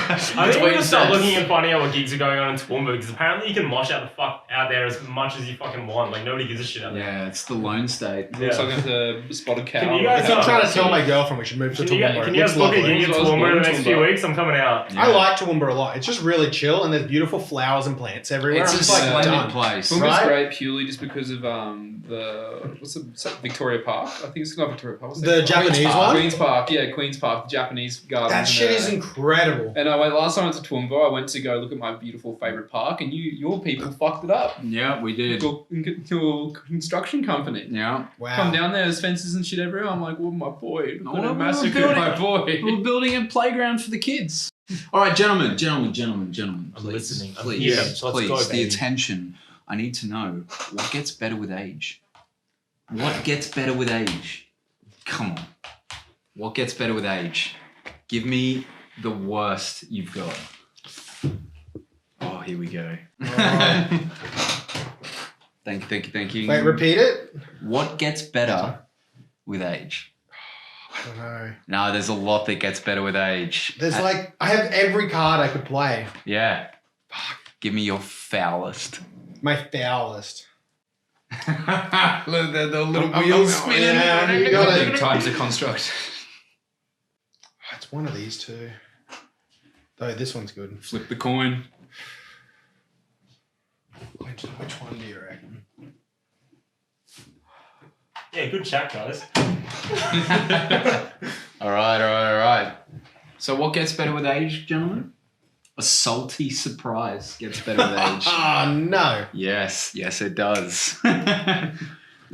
I think we're Between gonna start sets. looking and finding out what gigs are going on in Toowoomba because apparently you can mosh out the fuck out there as much as you fucking want. Like nobody gives a shit out there. Yeah, it's the lone state. Looks like I have to spot a cow. Can you I guys keep trying to tell my girlfriend we should move to Can you Toowoomba. guys It looks book a lovely. gig in I was Toowoomba in born the in next few Toowoomba. weeks? I'm coming out. I like Toowoomba a lot. It's just really chill, and there's beautiful flowers and plants everywhere. It's I'm a just like, splendid done. place. Toowoomba's Right? great purely just because of what's the Victoria Park? I think it's not Victoria Park. What's The that called? Japanese Queen's one? Park. Queen's Park, yeah, Queen's Park, the Japanese garden. That shit is incredible. And last time I went to Toowoomba, I went to go look at my beautiful favourite park, and your people fucked it up. Yeah, we did. Your construction company. Yeah. Wow. Come down there, there's fences and shit everywhere. I'm like, well, my boy. No, Gonna we're massacre building- my boy. We're building a playground for the kids. All right, gentlemen. I'm Please, listening. Please, Yeah, so let's please. go, The baby. attention. I need to know what gets better with age. What gets better with age? Come on. What gets better with age? Give me the worst you've got. Oh, here we go. Thank you. Wait, repeat it? What gets better with age? I don't know. No, there's a lot that gets better with age. There's like, I have every card I could play. Yeah. Give me your foulest. My foulest. Look, the little I'm wheels not- spinning. yeah, you gotta- Big times a construct. It's one of these two. Though this one's good. Flip the coin. Which one do you reckon? Yeah, good chat, guys. All right. So what gets better with age, gentlemen? A salty surprise gets better with age. Oh, no. Yes, it does.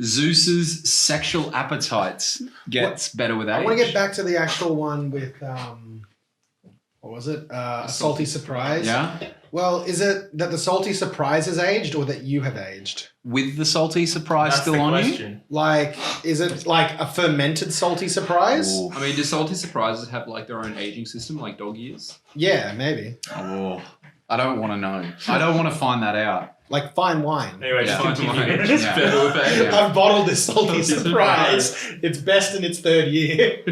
Zeus's sexual appetites gets better with age. I want to get back to the actual one with, what was it? A salty surprise. Yeah? Well, is it that the salty surprise has aged or that you have aged? With the salty surprise That's still the on question. Like, is it like a fermented salty surprise? you? I mean, do salty surprises have like their own aging system, like dog years? Yeah, maybe. Oh, I don't want to know. I don't want to find that out. Like fine wine. Anyway, Yeah. just continue. Yeah. Better with age. Yeah. I've bottled this salty surprise. It's best in its third year.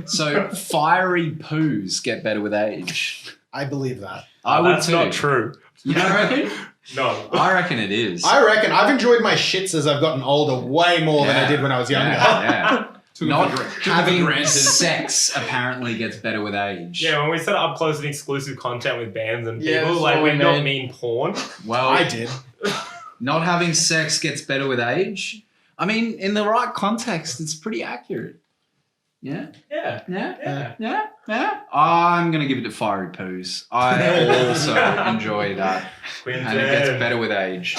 So fiery poos get better with age. I believe that. I would That's too. not true. You don't reckon? No. I reckon it is. I reckon I've enjoyed my shits as I've gotten older way more than I Yeah. did when I was younger. Yeah. Not Took it for having granted. sex apparently gets better with age. Yeah, when we set up close and exclusive content with bands and Yeah, people, that's like what we we don't mean. mean porn. Well, I did. not having sex gets better with age. I mean, in the right context, it's pretty accurate. Yeah. Yeah. Yeah. I'm gonna give it to Fiery Poos. I also enjoy that, Quintin. and it gets better with age.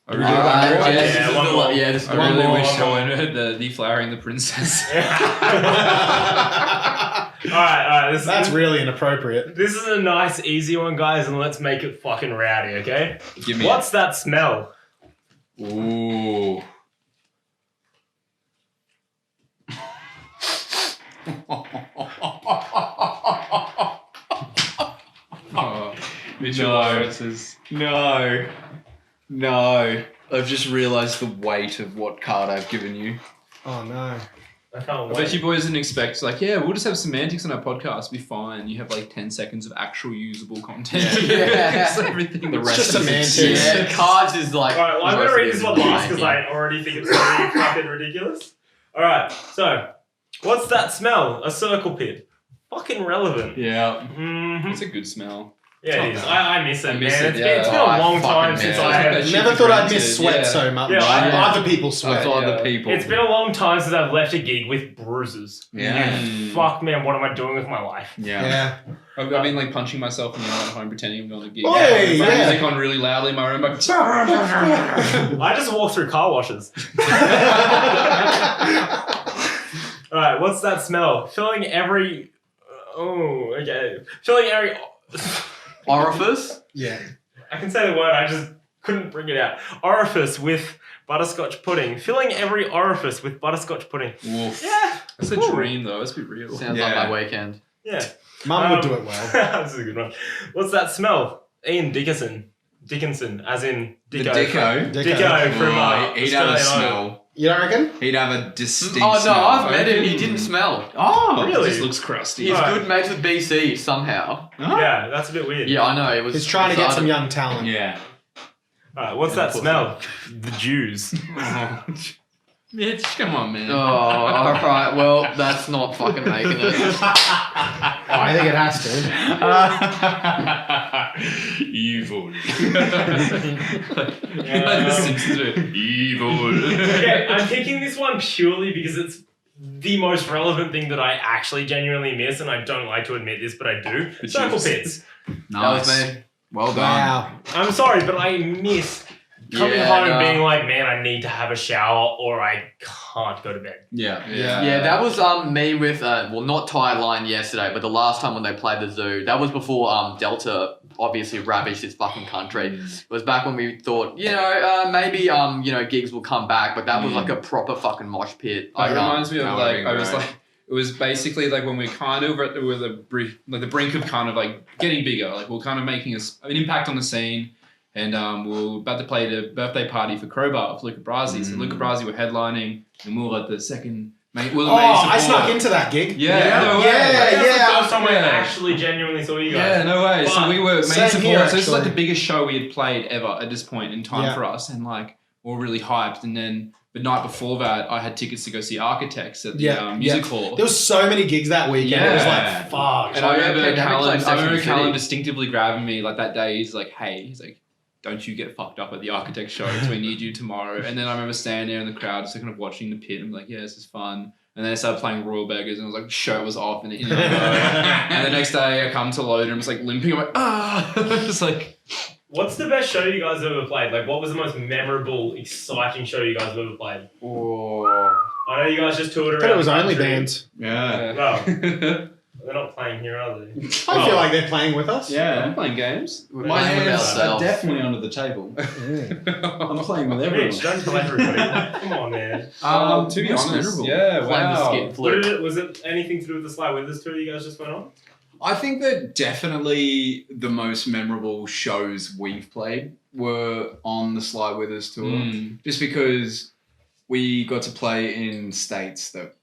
I really, This is the I one really more. wish someone heard the deflowering the princess. All right. That's really inappropriate. This is a nice, easy one, guys, and let's make it fucking rowdy, okay? Give me What's that smell? Ooh. Oh, Mitchell Lawrence's. No. I've just realised the weight of what card I've given you. Oh no. I can't I bet wait. you boys didn't expect, like, yeah, we'll just have semantics on our podcast, be fine. You have like 10 seconds of actual usable content. Yeah. It's everything. The It's rest just is semantics. Yeah, cards is like. Alright, well, I'm going to read this one last because like, I already think it's pretty fucking ridiculous. Alright, so, what's that smell? A circle pit. Fucking relevant. Yeah. Mm-hmm. It's a good smell. Yeah, it is. I miss it, I miss man. it, It's yeah. been a Oh, I long fucking time miss since it. I have... Shit Never be thought I'd granted, miss sweat yeah. so much. Yeah, Other people sweat. That's other Yeah. people. It's been a long time since I've left a gig with bruises. Yeah. And fuck, man, what am I doing with my life? Yeah. I've been like punching myself in the eye at home pretending I'm going to gig. Oi, Putting yeah. music on really loudly in my room. Like, I just walk through car washes. Alright, what's that smell? Filling every... Oh, okay. Filling every... Orifice? Yeah. I can say the word, I just couldn't bring it out. Orifice with butterscotch pudding. Filling every orifice with butterscotch pudding. Wolf. Yeah. that's a dream though, let's be real. Sounds Yeah. like my weekend. Yeah. Mum would do it well. This is a good one. What's that smell? Ian Dickinson, as in The Dicko. Dicko. Dicko from He'd have a Australian Idol. smell. You don't reckon? He'd have a distinct Oh no, smell. I've met him. He didn't smell. Oh, Really? It just looks crusty. He's Right. good mates with BC somehow. Yeah, that's a bit weird. Yeah, I know. It was. He's trying to get some I young talent. Yeah. Alright, what's that smell? The Jews. Mitch, come on, man. Oh, alright. Well, that's not fucking making it. I think it has to. Evil. Like the Simpsons do. Evil. Okay, I'm picking this one purely because it's the most relevant thing that I actually genuinely miss, and I don't like to admit this, but I do. The Circle Jews. pits. That was Nice. me. Well done. Wow. I'm sorry, but I miss coming Yeah, home no. being like, man, I need to have a shower or I can't go to bed. Yeah. Yeah, that was me with well, not Tight Line yesterday, but the last time when they played the Zoo. That was before Delta obviously ravaged this fucking country. It was back when we thought, maybe gigs will come back, but that was like a proper fucking mosh pit. That reminds me of that like would've I been was great. like it was basically like when we kind of were the brink of kind of like getting bigger. Like we're kind of making an impact on the scene, and we're about to play the birthday party for Crowbar with Luca Brasi. So Luca Brasi were headlining, and we were like the second main. Oh, I snuck into that gig. Yeah, no way. That's the yeah. first time I Yeah. actually genuinely saw you guys. Yeah, no way. So But we were main same support. here, So this is like actually. the biggest show we had played ever at this point in time Yeah. for us, and like we're really hyped. And then the night before that, I had tickets to go see Architects at the Yeah, music hall. There was so many gigs that weekend. It was Yeah. like, fuck. And I remember pandemic Callan, like I remember Session Callan City. distinctively grabbing me like that day. He's like, don't you get fucked up at the Architect show because we need you tomorrow. And then I remember standing there in the crowd just kind of watching the pit and I'm like, yeah, this is fun. And then I started playing Royal Beggars and I was like, shirt was off and and the next day I come to load and I'm just like limping. I'm like, just like. What's the best show you guys have ever played? Like, what was the most memorable, exciting show you guys have ever played? Oh. I know you guys just toured I around. thought it was the only country. bands. Yeah. Well, they're not playing here, are they? I feel like they're playing with us. I'm playing games. We're My playing with hands ourselves. definitely under the table. I'm playing with everyone. Mitch, don't tell everybody. Come on, man. To be most honest, memorable. yeah, Playing the skit flip. Was it anything to do with the Sly Withers tour you guys just went on? I think that definitely the most memorable shows we've played were on the Sly Withers tour. Just because we got to play in states that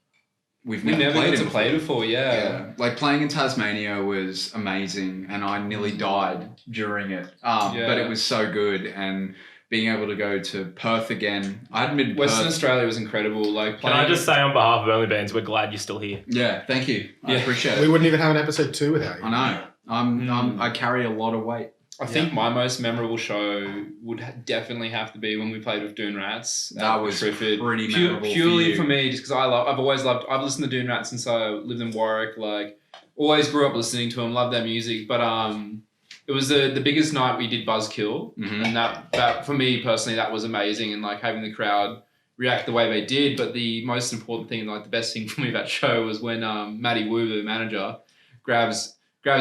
we've We never played got in to play before, Yeah, like playing in Tasmania was amazing, and I nearly died during it. But it was so good, and being able to go to Perth again, I hadn't been to Western Perth. Australia was incredible. Like, Can playing, I just say on behalf of OnlyBands, we're glad you're still here. Yeah, thank you. I Yeah. appreciate We it. wouldn't even have an episode 2 without you. I know. I carry a lot of weight. I think my most memorable show would definitely have to be when we played with Dune Rats. That was Triffid. pretty memorable Purely for for you. me, just because I've listened to Dune Rats since I lived in Warwick. Like, always grew up listening to them, loved their music. But it was the biggest night we did Buzzkill, and that for me personally, that was amazing. And like having the crowd react the way they did. But the most important thing, like the best thing for me that show was when Matty Wu, the manager, grabs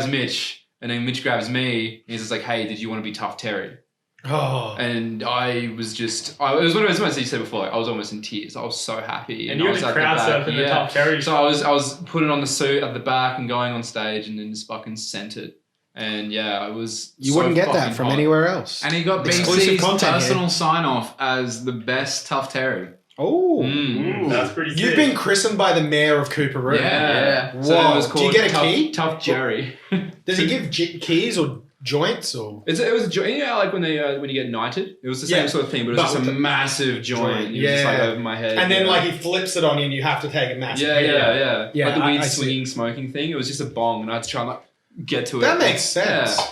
Mitch. And then Mitch grabs me, and he's just like, "Hey, did you want to be Tough Terry?" Oh. And I was just, it was one of those moments that you said before, like, I was almost in tears. I was so happy. And you I were was the at crowd back, surfing the Top Cherry. So I was putting on the suit at the back and going on stage and then just fucking sent it. And yeah, I was You so wouldn't get that fucking from hot. anywhere else. And he got Exclusive BC's content personal here. sign-off as the best Tough Terry. Oh. Ooh, that's pretty sick. You've been christened by the mayor of Cooperoo. Yeah. Whoa. So it was Do you get a called key? Tough Jerry. Does he give keys or joints or? It was a joint, you know, like when you get knighted, it was the same Yeah. sort of thing, but it was But just a with the massive joint. joint. It was just like Yeah. over my head. And then yeah. like he flips it on you and you have to take a massive hit. Yeah. Yeah, Like the I weed see. swinging smoking thing. It was just a bong, and I had to try and like get to it. That makes sense. Yeah.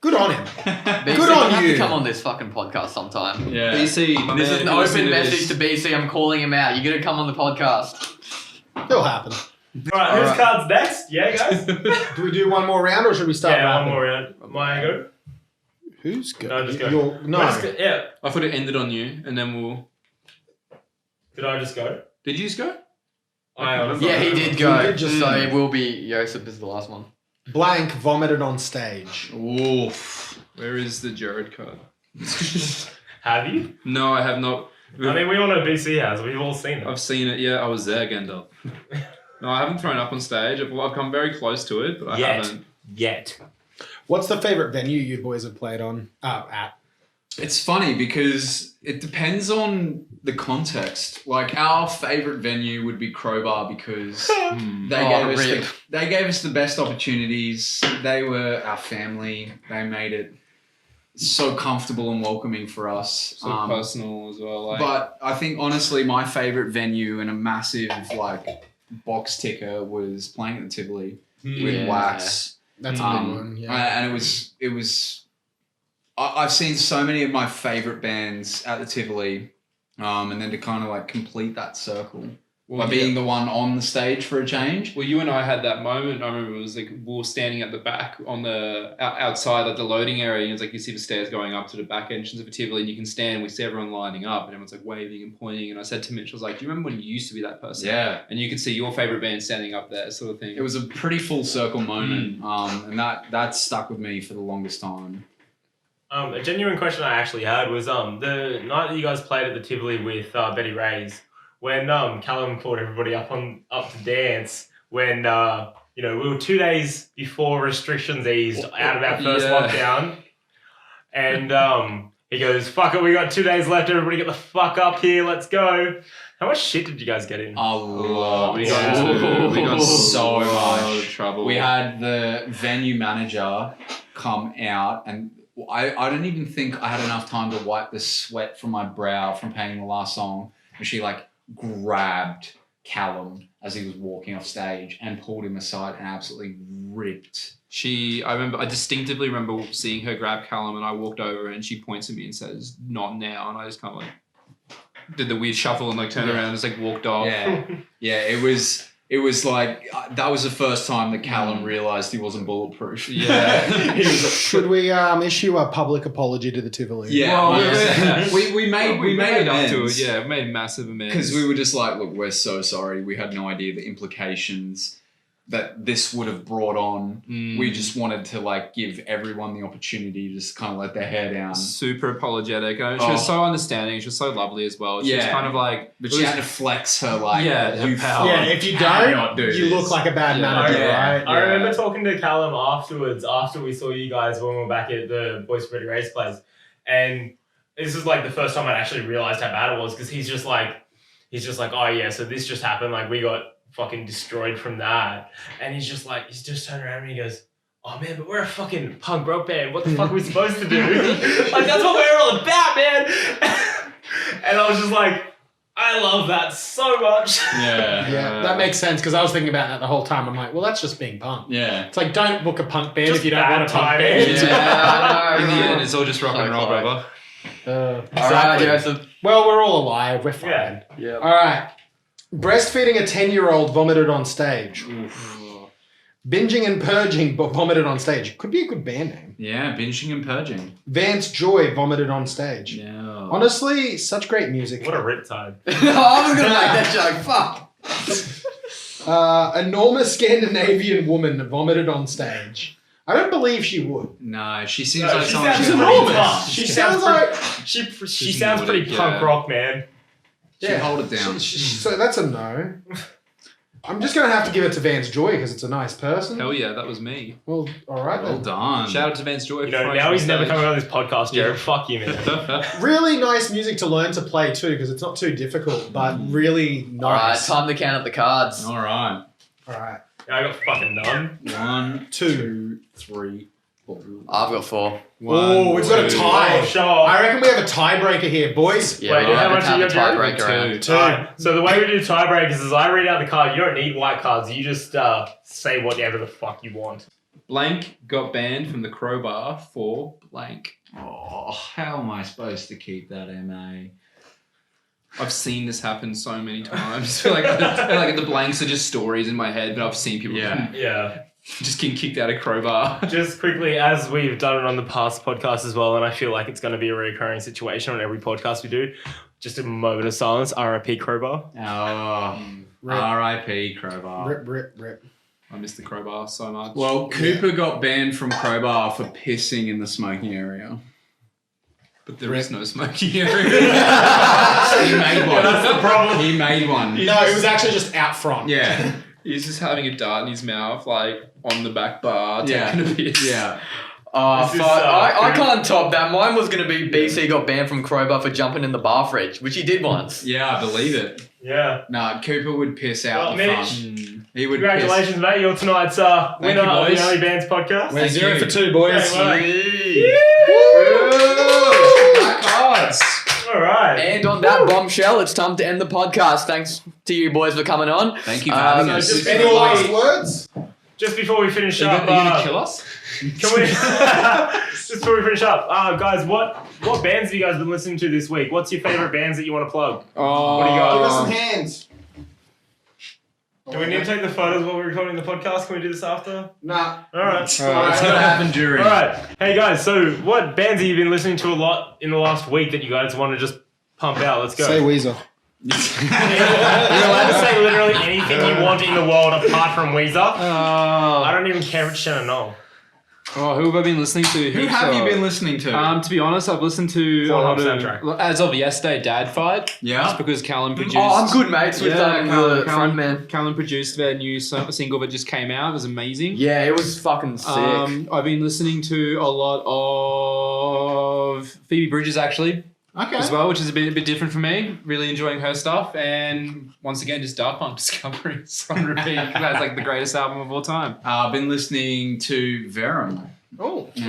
Good on him. BC, Good on you have you. to come on this fucking podcast sometime. Yeah. BC, my This man, is an if you listen open to message this- to BC. I'm calling him out. You're gonna come on the podcast. It'll happen. Alright, whose Alright. card's next? Yeah, guys? Do we do one more round or should we start Yeah, rapping? one more round. My go? Who's good? No, just go. No. Let's go- Yeah. I thought it ended on you, and then we'll. Did I just go? Did you just go? I honestly Yeah, he don't know. did go. He did just- So it will be Josip is the last one. Blank vomited on stage. Oof. Where is the Gerard card? Have you? No, I have not. I mean, we all know BC has. We've all seen it. I've seen it. Yeah, I was there, Gandalf. No, I haven't thrown up on stage. I've come very close to it, but I haven't. Yet. What's the favorite venue you boys have played on? At. It's funny because it depends on the context. Like our favorite venue would be Crowbar because they gave us the best opportunities. They were our family. They made it so comfortable and welcoming for us. So personal as well. Like, But I think honestly, my favorite venue and a massive like box ticker was playing at the Tivoli with Yeah. Wax. That's a big one. Yeah. And it was. I've seen so many of my favorite bands at the Tivoli, and then to kind of like complete that circle by being the one on the stage for a change. Well, you and I had that moment. I remember it was like we were standing at the back on the outside, like the loading area. And it's like you see the stairs going up to the back entrance of a Tivoli, and you can stand. We see everyone lining up, and everyone's like waving and pointing. And I said to Mitch, I was like, "Do you remember when you used to be that person?" Yeah, And you could see your favorite band standing up there, sort of thing. it was a pretty full circle moment, and that stuck with me for the longest time. A genuine question I actually had was the night that you guys played at the Tivoli with Betty Ray's, when Callum called everybody up to dance, when we were 2 days before restrictions eased out of our first lockdown, and he goes, "Fuck it, we got 2 days left. Everybody get the fuck up here. Let's go." How much shit did you guys get in? A lot. We got so much much trouble. We had the venue manager come out, and I don't even think I had enough time to wipe the sweat from my brow from playing the last song. And she like grabbed Callum as he was walking off stage and pulled him aside and absolutely ripped. I distinctively remember seeing her grab Callum, and I walked over and she points at me and says, "Not now," and I just kind of like did the weird shuffle and like turned around and just like walked off. Yeah, it was like that was the first time that Callum realized he wasn't bulletproof. Yeah. He was like, Should we issue a public apology to the Tivoli? yeah, Well, yeah. we made up to amends. it. Yeah, we made massive amends. Because we were just like, look, we're so sorry. We had no idea the implications that this would have brought on. We just wanted to like give everyone the opportunity to just kind of let their hair down. super apologetic. And she was so understanding. She was so lovely as well. She was kind of like, But she had to flex her like, Yeah, you her power. Yeah, if you cannot don't, do you this. look like a bad Yeah. manager, Yeah. right? I remember talking to Callum afterwards, after we saw you guys when we were back at the Boys Pretty Race place, and this is like the first time I actually realized how bad it was, because he's just like, oh yeah, so this just happened, like we got fucking destroyed from that, and he's just turned around and he goes, "Oh man, but we're a fucking punk rock band. What the fuck are we supposed to do? Like that's what we're all about, man." And I was just like, I love that so much. Yeah. Yeah, that makes sense because I was thinking about that the whole time. I'm like, well, that's just being punk. Yeah. It's like, don't book a punk band Just if you don't bad want a punk timing. band. Yeah, In the I know. end, it's all just rock and roll, brother. All right, Joseph. Well, we're all alive. We're fine. Yeah. Yeah. All right. Breastfeeding a 10-year-old vomited on stage. Binging and purging but vomited on stage. Could be a good band name. Yeah, binging and purging. Vance Joy vomited on stage. Yeah. Honestly, such great music. What a riptide. I was gonna make that joke. Fuck. Enormous Scandinavian woman vomited on stage. I don't believe she would. No, she seems No, like she someone. sounds She's pretty enormous. tough. She sounds like... She She's sounds pretty Nordic, punk yeah. rock, man. She'd hold it down. So that's a no. I'm just going to have to give it to Vance Joy because it's a nice person. Hell yeah, that was me. Well, all right Well then. done. Shout out to Vance Joy. You know, for now he's throwing never me coming on on this podcast, Jared. Yeah. Fuck you, man. stage. Really nice music to learn to play too because it's not too difficult, but really All right, nice. time to count up the cards. All right. All right. I got fucking none. 1, 2, 3, 4. I've got 4. Oh, we've got a tie. Oh, show off. I reckon we have a tiebreaker here, boys. Yeah, Wait, we do how have much to have you a got, Jared? tiebreaker round. Two. Alright, so the way we do tiebreakers is I read out the card. You don't need white cards. You just say whatever the fuck you want. Blank got banned from the crowbar for blank. Oh, how am I supposed to keep that, MA? I've seen this happen so many times. I feel like the blanks are just stories in my head, but I've seen people Yeah. just getting kicked out of crowbar. Just quickly, as we've done it on the past podcast as well, and I feel like it's going to be a recurring situation on every podcast we do, just a moment of silence, RIP Crowbar. Oh, Rip. R.I.P. Crowbar. Rip, rip, rip. I miss the crowbar so much. Well, Cooper got banned from Crowbar for pissing in the smoking area. but there is no smoky area. He made one. That's the problem. He made one. No, it was actually just out front. Yeah. He's just having a dart in his mouth, like on the back bar, Yeah. taking a piss. Yeah. Oh, This is, fuck. I good. can't top that. Mine was going to be BC got banned from Crowbar for jumping in the bar fridge, which he did once. Yeah, I believe it. Yeah. Nah, Cooper would piss out Well, the Mitch, front. He would Congratulations, mate. You're tonight's Thank winner you, of the boys. OnlyBands podcast. We're Thank 0 you. for 2, boys. Yeah, well, Piss. Black cards. All right. And on that bombshell, it's time to end the podcast. Thanks to you boys for coming on. Thank you for having so us. just- Any last words? Just before we finish Are you up, gonna kill us? can we? Just before we finish up, guys, what bands have you guys been listening to this week? What's your favorite bands that you want to plug? Oh, What do you got? Give us some hands. Do we need to take the photos while we're recording the podcast? Can we do this after? Nah. All right. It's gonna happen during. All right. Hey guys, so what bands have you been listening to a lot in the last week that you guys want to just pump out? Let's go. Say Weezer. You're allowed to say literally anything you want in the world apart from Weezer. I don't even care if it's Shannon Knoll. Oh, who have I been listening to? Who have you been listening to? To be honest, I've listened to a lot of, as of yesterday, Dad Fight. Yeah. Just because Callum produced. Oh, I'm good mates with the front man. Callum produced their new single that just came out. It was amazing. Yeah, it was fucking sick. I've been listening to a lot of Phoebe Bridgers actually Okay. as well, which is a bit different for me. Really enjoying her stuff, and once again, just Daft Punk Discoveries on repeat. That's like the greatest album of all time. I've been listening to Verum. Oh. Great.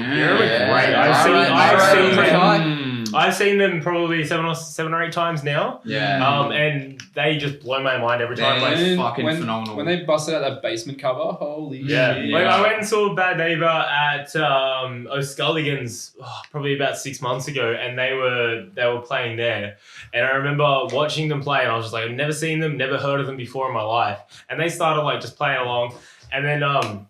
I've seen them probably seven or eight times now. Yeah. And they just blow my mind every time. Like, And fucking phenomenal. When they busted out that basement cover, holy yeah. shit. Like I went and saw Bad Neighbor at O'Sculligan's probably about 6 months ago, and they were playing there. And I remember watching them play, and I was just like, I've never seen them, never heard of them before in my life. And they started like just playing along, and then I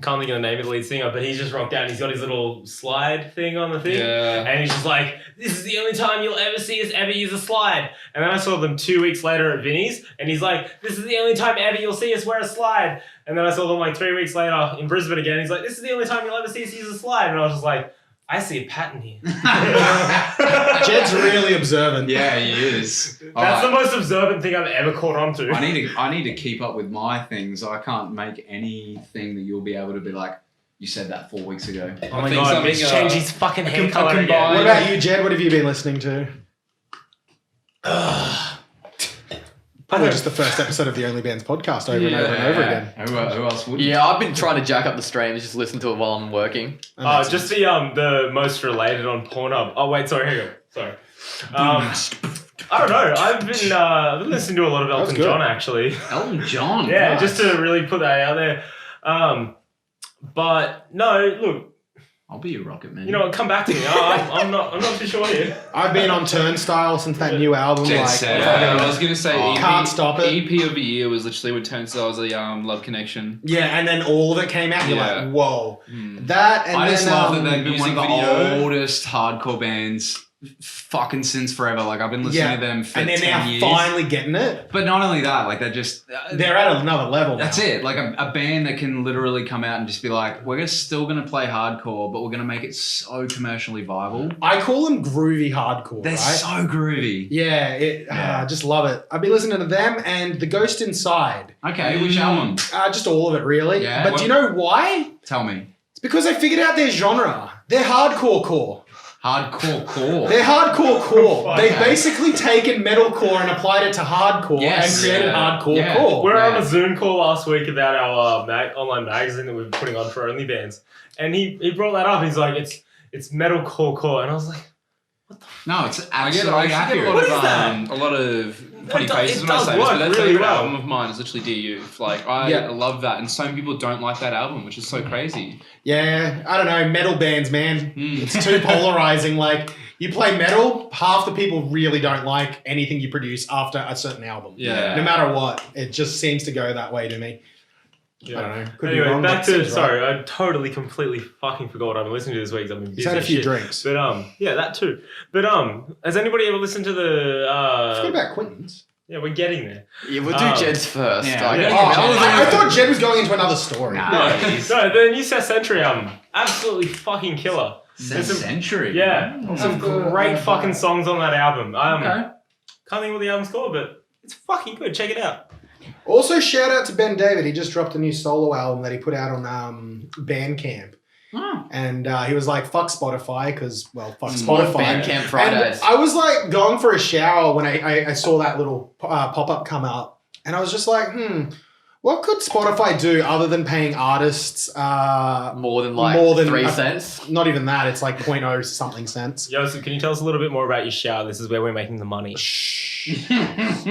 can't think of the name of the lead singer, but he's just rocked out and he's got his little slide thing on the thing. Yeah. And he's just like, this is the only time you'll ever see us ever use a slide. And then I saw them 2 weeks later at Vinny's, and he's like, this is the only time ever you'll see us wear a slide. And then I saw them like 3 weeks later in Brisbane again. He's like, this is the only time you'll ever see us use a slide. And I was just like, I see a pattern here. Jed's really observant. Yeah, he is. That's the most observant thing I've ever caught on to. I need to keep up with my things. I can't make anything that you'll be able to be like, you said that 4 weeks ago. Oh my think god, something, Mitch changed his fucking hair colour combined- again. What about you, Jed? What have you been listening to? Probably just the first episode of the OnlyBands podcast over and over and over again. Who else would? Yeah, I've been trying to jack up the streams, just listen to it while I'm working. Just the most related on Pornhub. Oh wait, sorry, here you go. Sorry. I don't know. I've been listening to a lot of Elton good. John actually. Elton John. Yeah, Nice. just to really put that out there. But no, look, I'll be your rocket man. you know what? Come back to me. I'm not too sure here. I've been on Turnstile since that new album. Dead Like, set. Yeah, I was gonna say Can't stop it. EP of the year was literally with Turnstile's Love Connection. yeah, and then all of it came out. You're Yeah. like, whoa. Mm. That and I then just love that they've been music one of the video. oldest hardcore bands fucking since forever. Like I've been listening to them for and they're 10 now years. finally getting it. But not only that, like they're just They're at another level. that's now. it. Like a band that can literally come out and just be like, we're still gonna play hardcore, but we're gonna make it so commercially viable. I call them groovy hardcore. They're right? so groovy. Yeah, I just love it. I've been listening to them and The Ghost Inside. Okay, which album? Just all of it, really. Yeah, But do you know why? Tell me. It's because they figured out their genre. They're hardcore core. Hardcore core. They're hardcore core. Fuck. They've basically taken metalcore and applied it to hardcore Yes, and created yeah. hardcore Yeah. core. We were on Yeah. a Zoom call last week about our online magazine that we were putting on for OnlyBands, and he brought that up. He's like, it's metalcore core, and I was like, No, it's I get absolutely a accurate. lot What of is that? a lot of funny It faces when I does say this, work but that really favorite well. album of mine is literally DU. Like I Yeah. love that, and some people don't like that album, which is so crazy. Yeah, I don't know, metal bands, man. Mm. It's too polarizing. Like, you play metal, half the people really don't like anything you produce after a certain album. Yeah. No matter what. It just seems to go that way to me. I don't know. Could be Anyway, wrong, back but to seems right. sorry, I totally completely fucking forgot what I've been listening to this week. 'Cause I've been busy. He's had a as few shit. drinks. But yeah, that too. But has anybody ever listened to the? I forgot about Quintin's. Yeah, we're getting there. Yeah, we'll do Jed's first. yeah. I guess. Yeah. I thought Jed was going into another story. Nah. No, the New South Century album, absolutely fucking killer. There's some- Century. Yeah, some great fucking songs on that album. Okay. Can't think what the album's called, but it's fucking good. Check it out. Also, shout out to Ben David. He just dropped a new solo album that he put out on Bandcamp. Oh. And he was like, fuck Spotify, because, well, fuck More Spotify. Bandcamp Fridays. And I was like going for a shower when I saw that little pop-up come up. And I was just like, what could Spotify do other than paying artists more than like more than 3 cents. Not even that. It's like 0.0 something cents. Josip, can you tell us a little bit more about your shower? This is where we're making the money. Shh.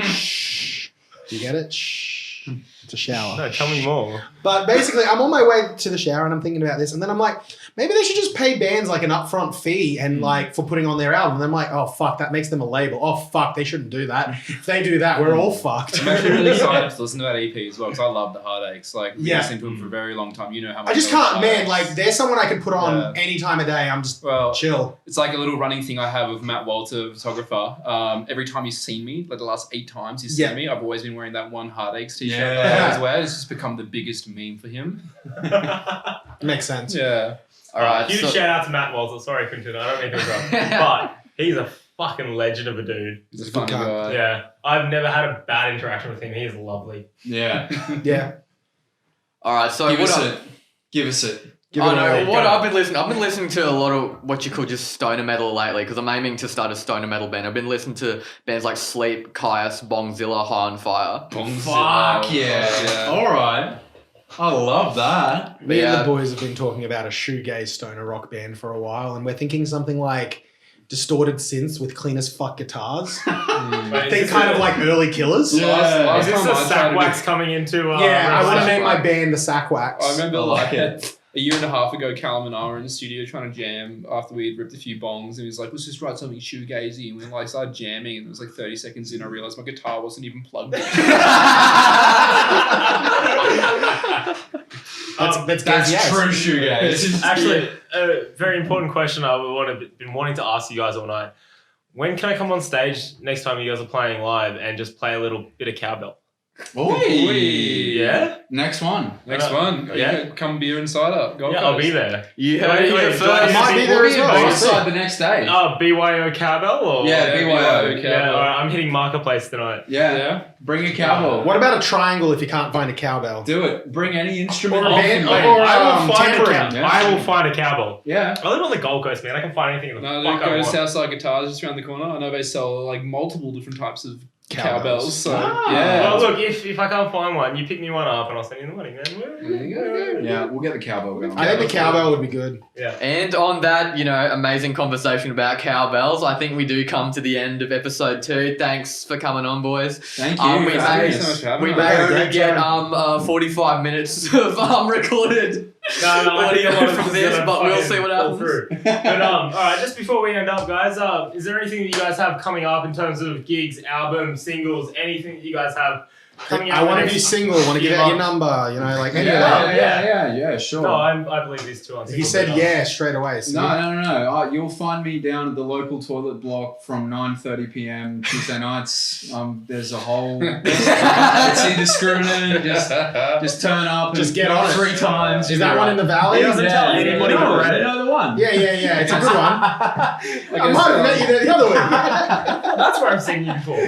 Shh. Do you get it? Shh. It's a shower. No, tell me more. But basically, I'm on my way to the shower and I'm thinking about this. And then I'm like, maybe they should just pay bands like an upfront fee and like for putting on their album. And I'm like, oh, fuck, that makes them a label. Oh, fuck, they shouldn't do that. If they do that, we're all fucked. I'm actually really excited to listen to that EP as well because I love the Heartaches. Like, Yeah. listening to them for a very long time. You know how much I just love can't, man. Heartaches. Like, there's someone I could put on Yeah. any time of day. I'm just Well, chill. it's like a little running thing I have with Matt Walter, photographer. Every time he's seen me, like the last 8 times he's seen Yeah. me, I've always been wearing that one Heartaches t-shirt Yeah. that I always wear. It's just become the biggest meme for him. Makes sense. Yeah. All right. Huge so- shout out to Matt Walter. Sorry, Quintin. I don't mean to interrupt. But he's a fucking legend of a dude. He's a funny Good guy. Yeah. I've never had a bad interaction with him. He's lovely. Yeah. Yeah. all right. So Give what us I- it. Give us it. Give I it know away. what Go. I've been listening to a lot of what you call just stoner metal lately because I'm aiming to start a stoner metal band. I've been listening to bands like Sleep, Caius, Bongzilla, High on Fire. Fuck yeah. All right. I love that. Me and Yeah. the boys have been talking about a shoegaze stoner rock band for a while, and we're thinking something like distorted synths with clean as fuck guitars. Wait, Think kind of like early Killers. Yeah. Is this Last a time I tried sack to wax coming into? Yeah, I want to Sack name my Wax. band the Sack Wax. I remember I like like a year and a half ago, Callum and I were in the studio trying to jam after we had ripped a few bongs, and he was like, let's just write something shoegazy. And we like started jamming, and it was like 30 seconds in, I realized my guitar wasn't even plugged in. That's That's true shoegaze. Actually, a very important question been wanting to ask you guys all night. When can I come on stage next time you guys are playing live and just play a little bit of cowbell? Oi. Yeah? Next one. Next one. Yeah. Come beer and cider. Gold Yeah, I'll Coast. be there. You Wait, heard it wait, here do I first. Might be there as well. We'll decide the next day. BYO cowbell? Or? Yeah, BYO. Yeah, cowbell. all right, I'm hitting Marketplace tonight. Yeah. Yeah. Bring a cowbell. What about a triangle if you can't find a cowbell? Do it. Bring any instrument. Or a you band- can or- bring. I will find a tambourine. cowbell. I will find a cowbell. Yeah. I live on the Gold Coast, man. I can find anything in the No, fuck there I goes want. Southside Guitars just around the corner. I know they sell like multiple different types of cowbells. So Ah. Well, look, if I can't find one, you pick me one up and I'll send you the money, man. There you go. Yeah, we'll get the cowbell going. I think the cowbell would be good. Yeah. And on that, amazing conversation about cowbells, I think we do come to the end of episode 2. Thanks for coming on, boys. Thank you. We Thank made- you so much for having We us. may Yeah, only great get job. 45 minutes of recorded No, I think a lot of from it's this, gonna but we'll fucking see what fall happens. through. But all right, just before we end up, guys, is there anything that you guys have coming up in terms of gigs, albums, singles, anything that you guys have coming out? I want to be single. Want to give out your number. Any of that. Yeah, sure. No, I believe these two on He said yeah straight away. So No. You'll find me down at the local toilet block from 9:30 p.m. Tuesday nights. There's a whole. It's indiscriminate. Just turn up. Just and get on it. 3 times. Is that one in the valley? He doesn't tell anybody No, but Reddit. you know the one. Yeah. It's a good one. I might have met you there the other way. That's where I've seen you before.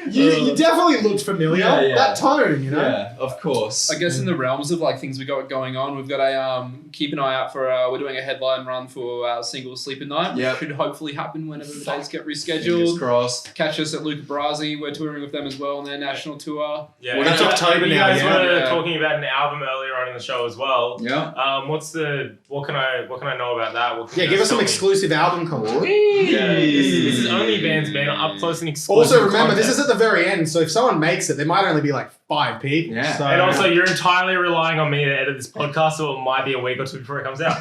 You definitely looked familiar. Yeah. That tone, Yeah, of course. I guess in the realms of like things we got going on, we've got a keep an eye out for we're doing a headline run for our single Sleeping Night. Yep. Should hopefully happen whenever the dates get Fingers rescheduled. crossed. Catch us at Luca Brasi. We're touring with them as well on their national tour. Yeah, Well, that's and October you now, guys yeah. were Yeah. talking about an album earlier on in the show as well. Yeah. What can I know about that? What can you Give guys us some tell me? exclusive album content. Yeah, this is OnlyBands, man. Up close and exclusive. Also, remember, content. this is at the very end, so if someone makes it, there might only be like 5 people. Yeah. So, And also, you're entirely relying on me to edit this podcast, so it might be a week or two before it comes out.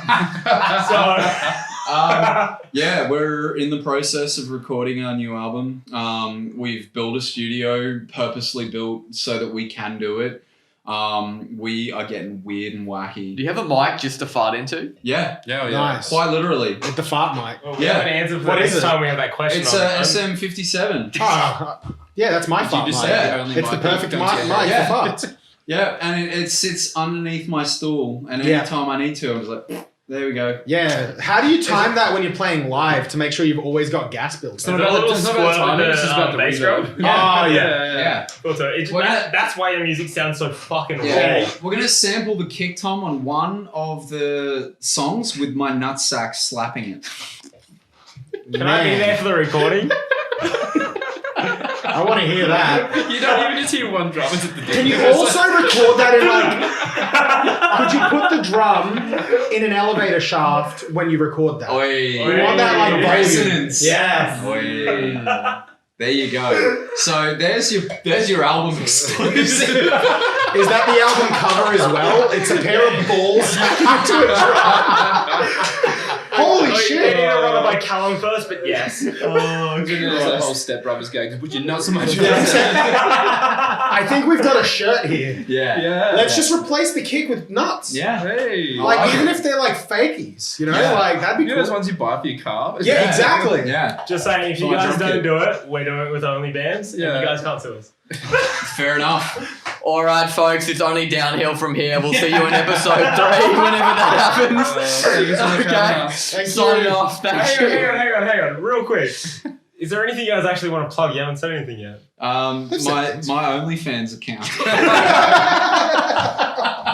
Yeah, we're in the process of recording our new album. We've built a studio purposely built so that we can do it. We are getting weird and wacky. Do you have a mic just to fart into? Yeah, Yeah, nice. quite literally. With the fart mic. Well, we Yeah. have an answer for What the is next it? time we have that question. It's on a it. SM57. Yeah, that's my Did fart you just mic. say Yeah. the only It's the mic that perfect mic comes to your head? for Yeah. farts. Yeah, and it sits underneath my stool, and Yeah. anytime I need to, I'm just like, there we go. Yeah. How do you time that when you're playing live to make sure you've always got gas built It's up? not a little it's not about squirt timing, with it's just about the bass reverb. drum. Oh, yeah. Yeah. Also, that's why your music sounds so fucking Yeah. raw. We're going to sample the kick tom on one of the songs with my nutsack slapping it. Can I be there for the recording? I want to hear that. You don't even need to hear one drum. It's at the Can you also record that in like... Could you put the drum in an elevator shaft when you record that? Oi. You want that like volume. Resonance. Yeah. Oi. There you go. So there's your album exclusive. Is that the album cover as well? It's a pair of balls smacked into a drum. Holy You shit. need to run it by Callum first, but yes. Oh, there's a whole Step Brothers gag. Put your nuts on my drum. I think we've got a shirt here. Yeah. Let's just replace the kick with nuts. Yeah. Hey. Like, even if they're like fakies, like, that'd be You know those cool. ones you buy for your car? Yeah, exactly. Yeah. Just saying, if you Someone guys jumped don't it. do it, we're doing it with OnlyBands, and Yeah. you guys can't sue us. Fair enough. All right, folks, it's only downhill from here. We'll see you in episode 3 whenever that happens. Thank you so much for having Okay, us. Thank signing you. off. Thank you. Hang on, real quick. Is there anything you guys actually want to plug? You haven't said anything yet. My OnlyFans account.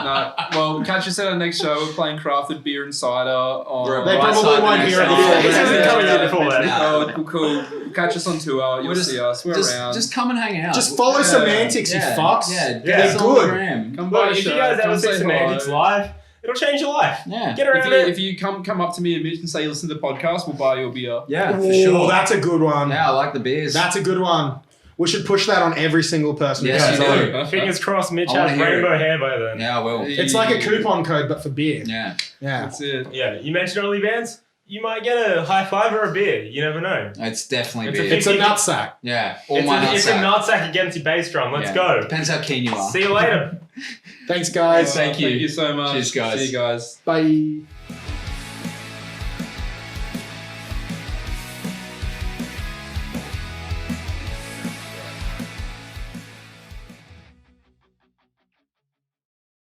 No. Well, catch us at our next show. We're playing crafted beer and cider on. They Right probably side won't the hear it next before time. This then. isn't coming in before then. Oh, cool. Catch us on tour. You'll see us. We're around. Just come and hang out. Just follow Semantics, you fucks. Yeah, Yeah, get us on good. the gram. come by Look, the if you show. guys ever Come see say Semantics hi. live, it'll change your life. Yeah. Get around it. If you come up to me and Mitch and say you listen to the podcast, we'll buy you a beer. Yeah, for Ooh, sure. that's a good one. Yeah, I like the beers. That's a good one. We should push that on every single person. who Yes, comes you on. do. Fingers crossed, Mitch I wanna has hear rainbow hair by then. Yeah, I will. It's like a coupon code, but for beer. Yeah. Yeah. That's it. Yeah, you mentioned OnlyBands. You might get a high five or a beer. You never know. It's definitely It's a beer. It's a nutsack. Yeah. All It's my a nutsack. nutsack against your bass drum. Let's Yeah. go. Depends how keen you are. See you later. Thanks, guys. Thank you. Thank you so much. Cheers, guys. See you guys. Bye.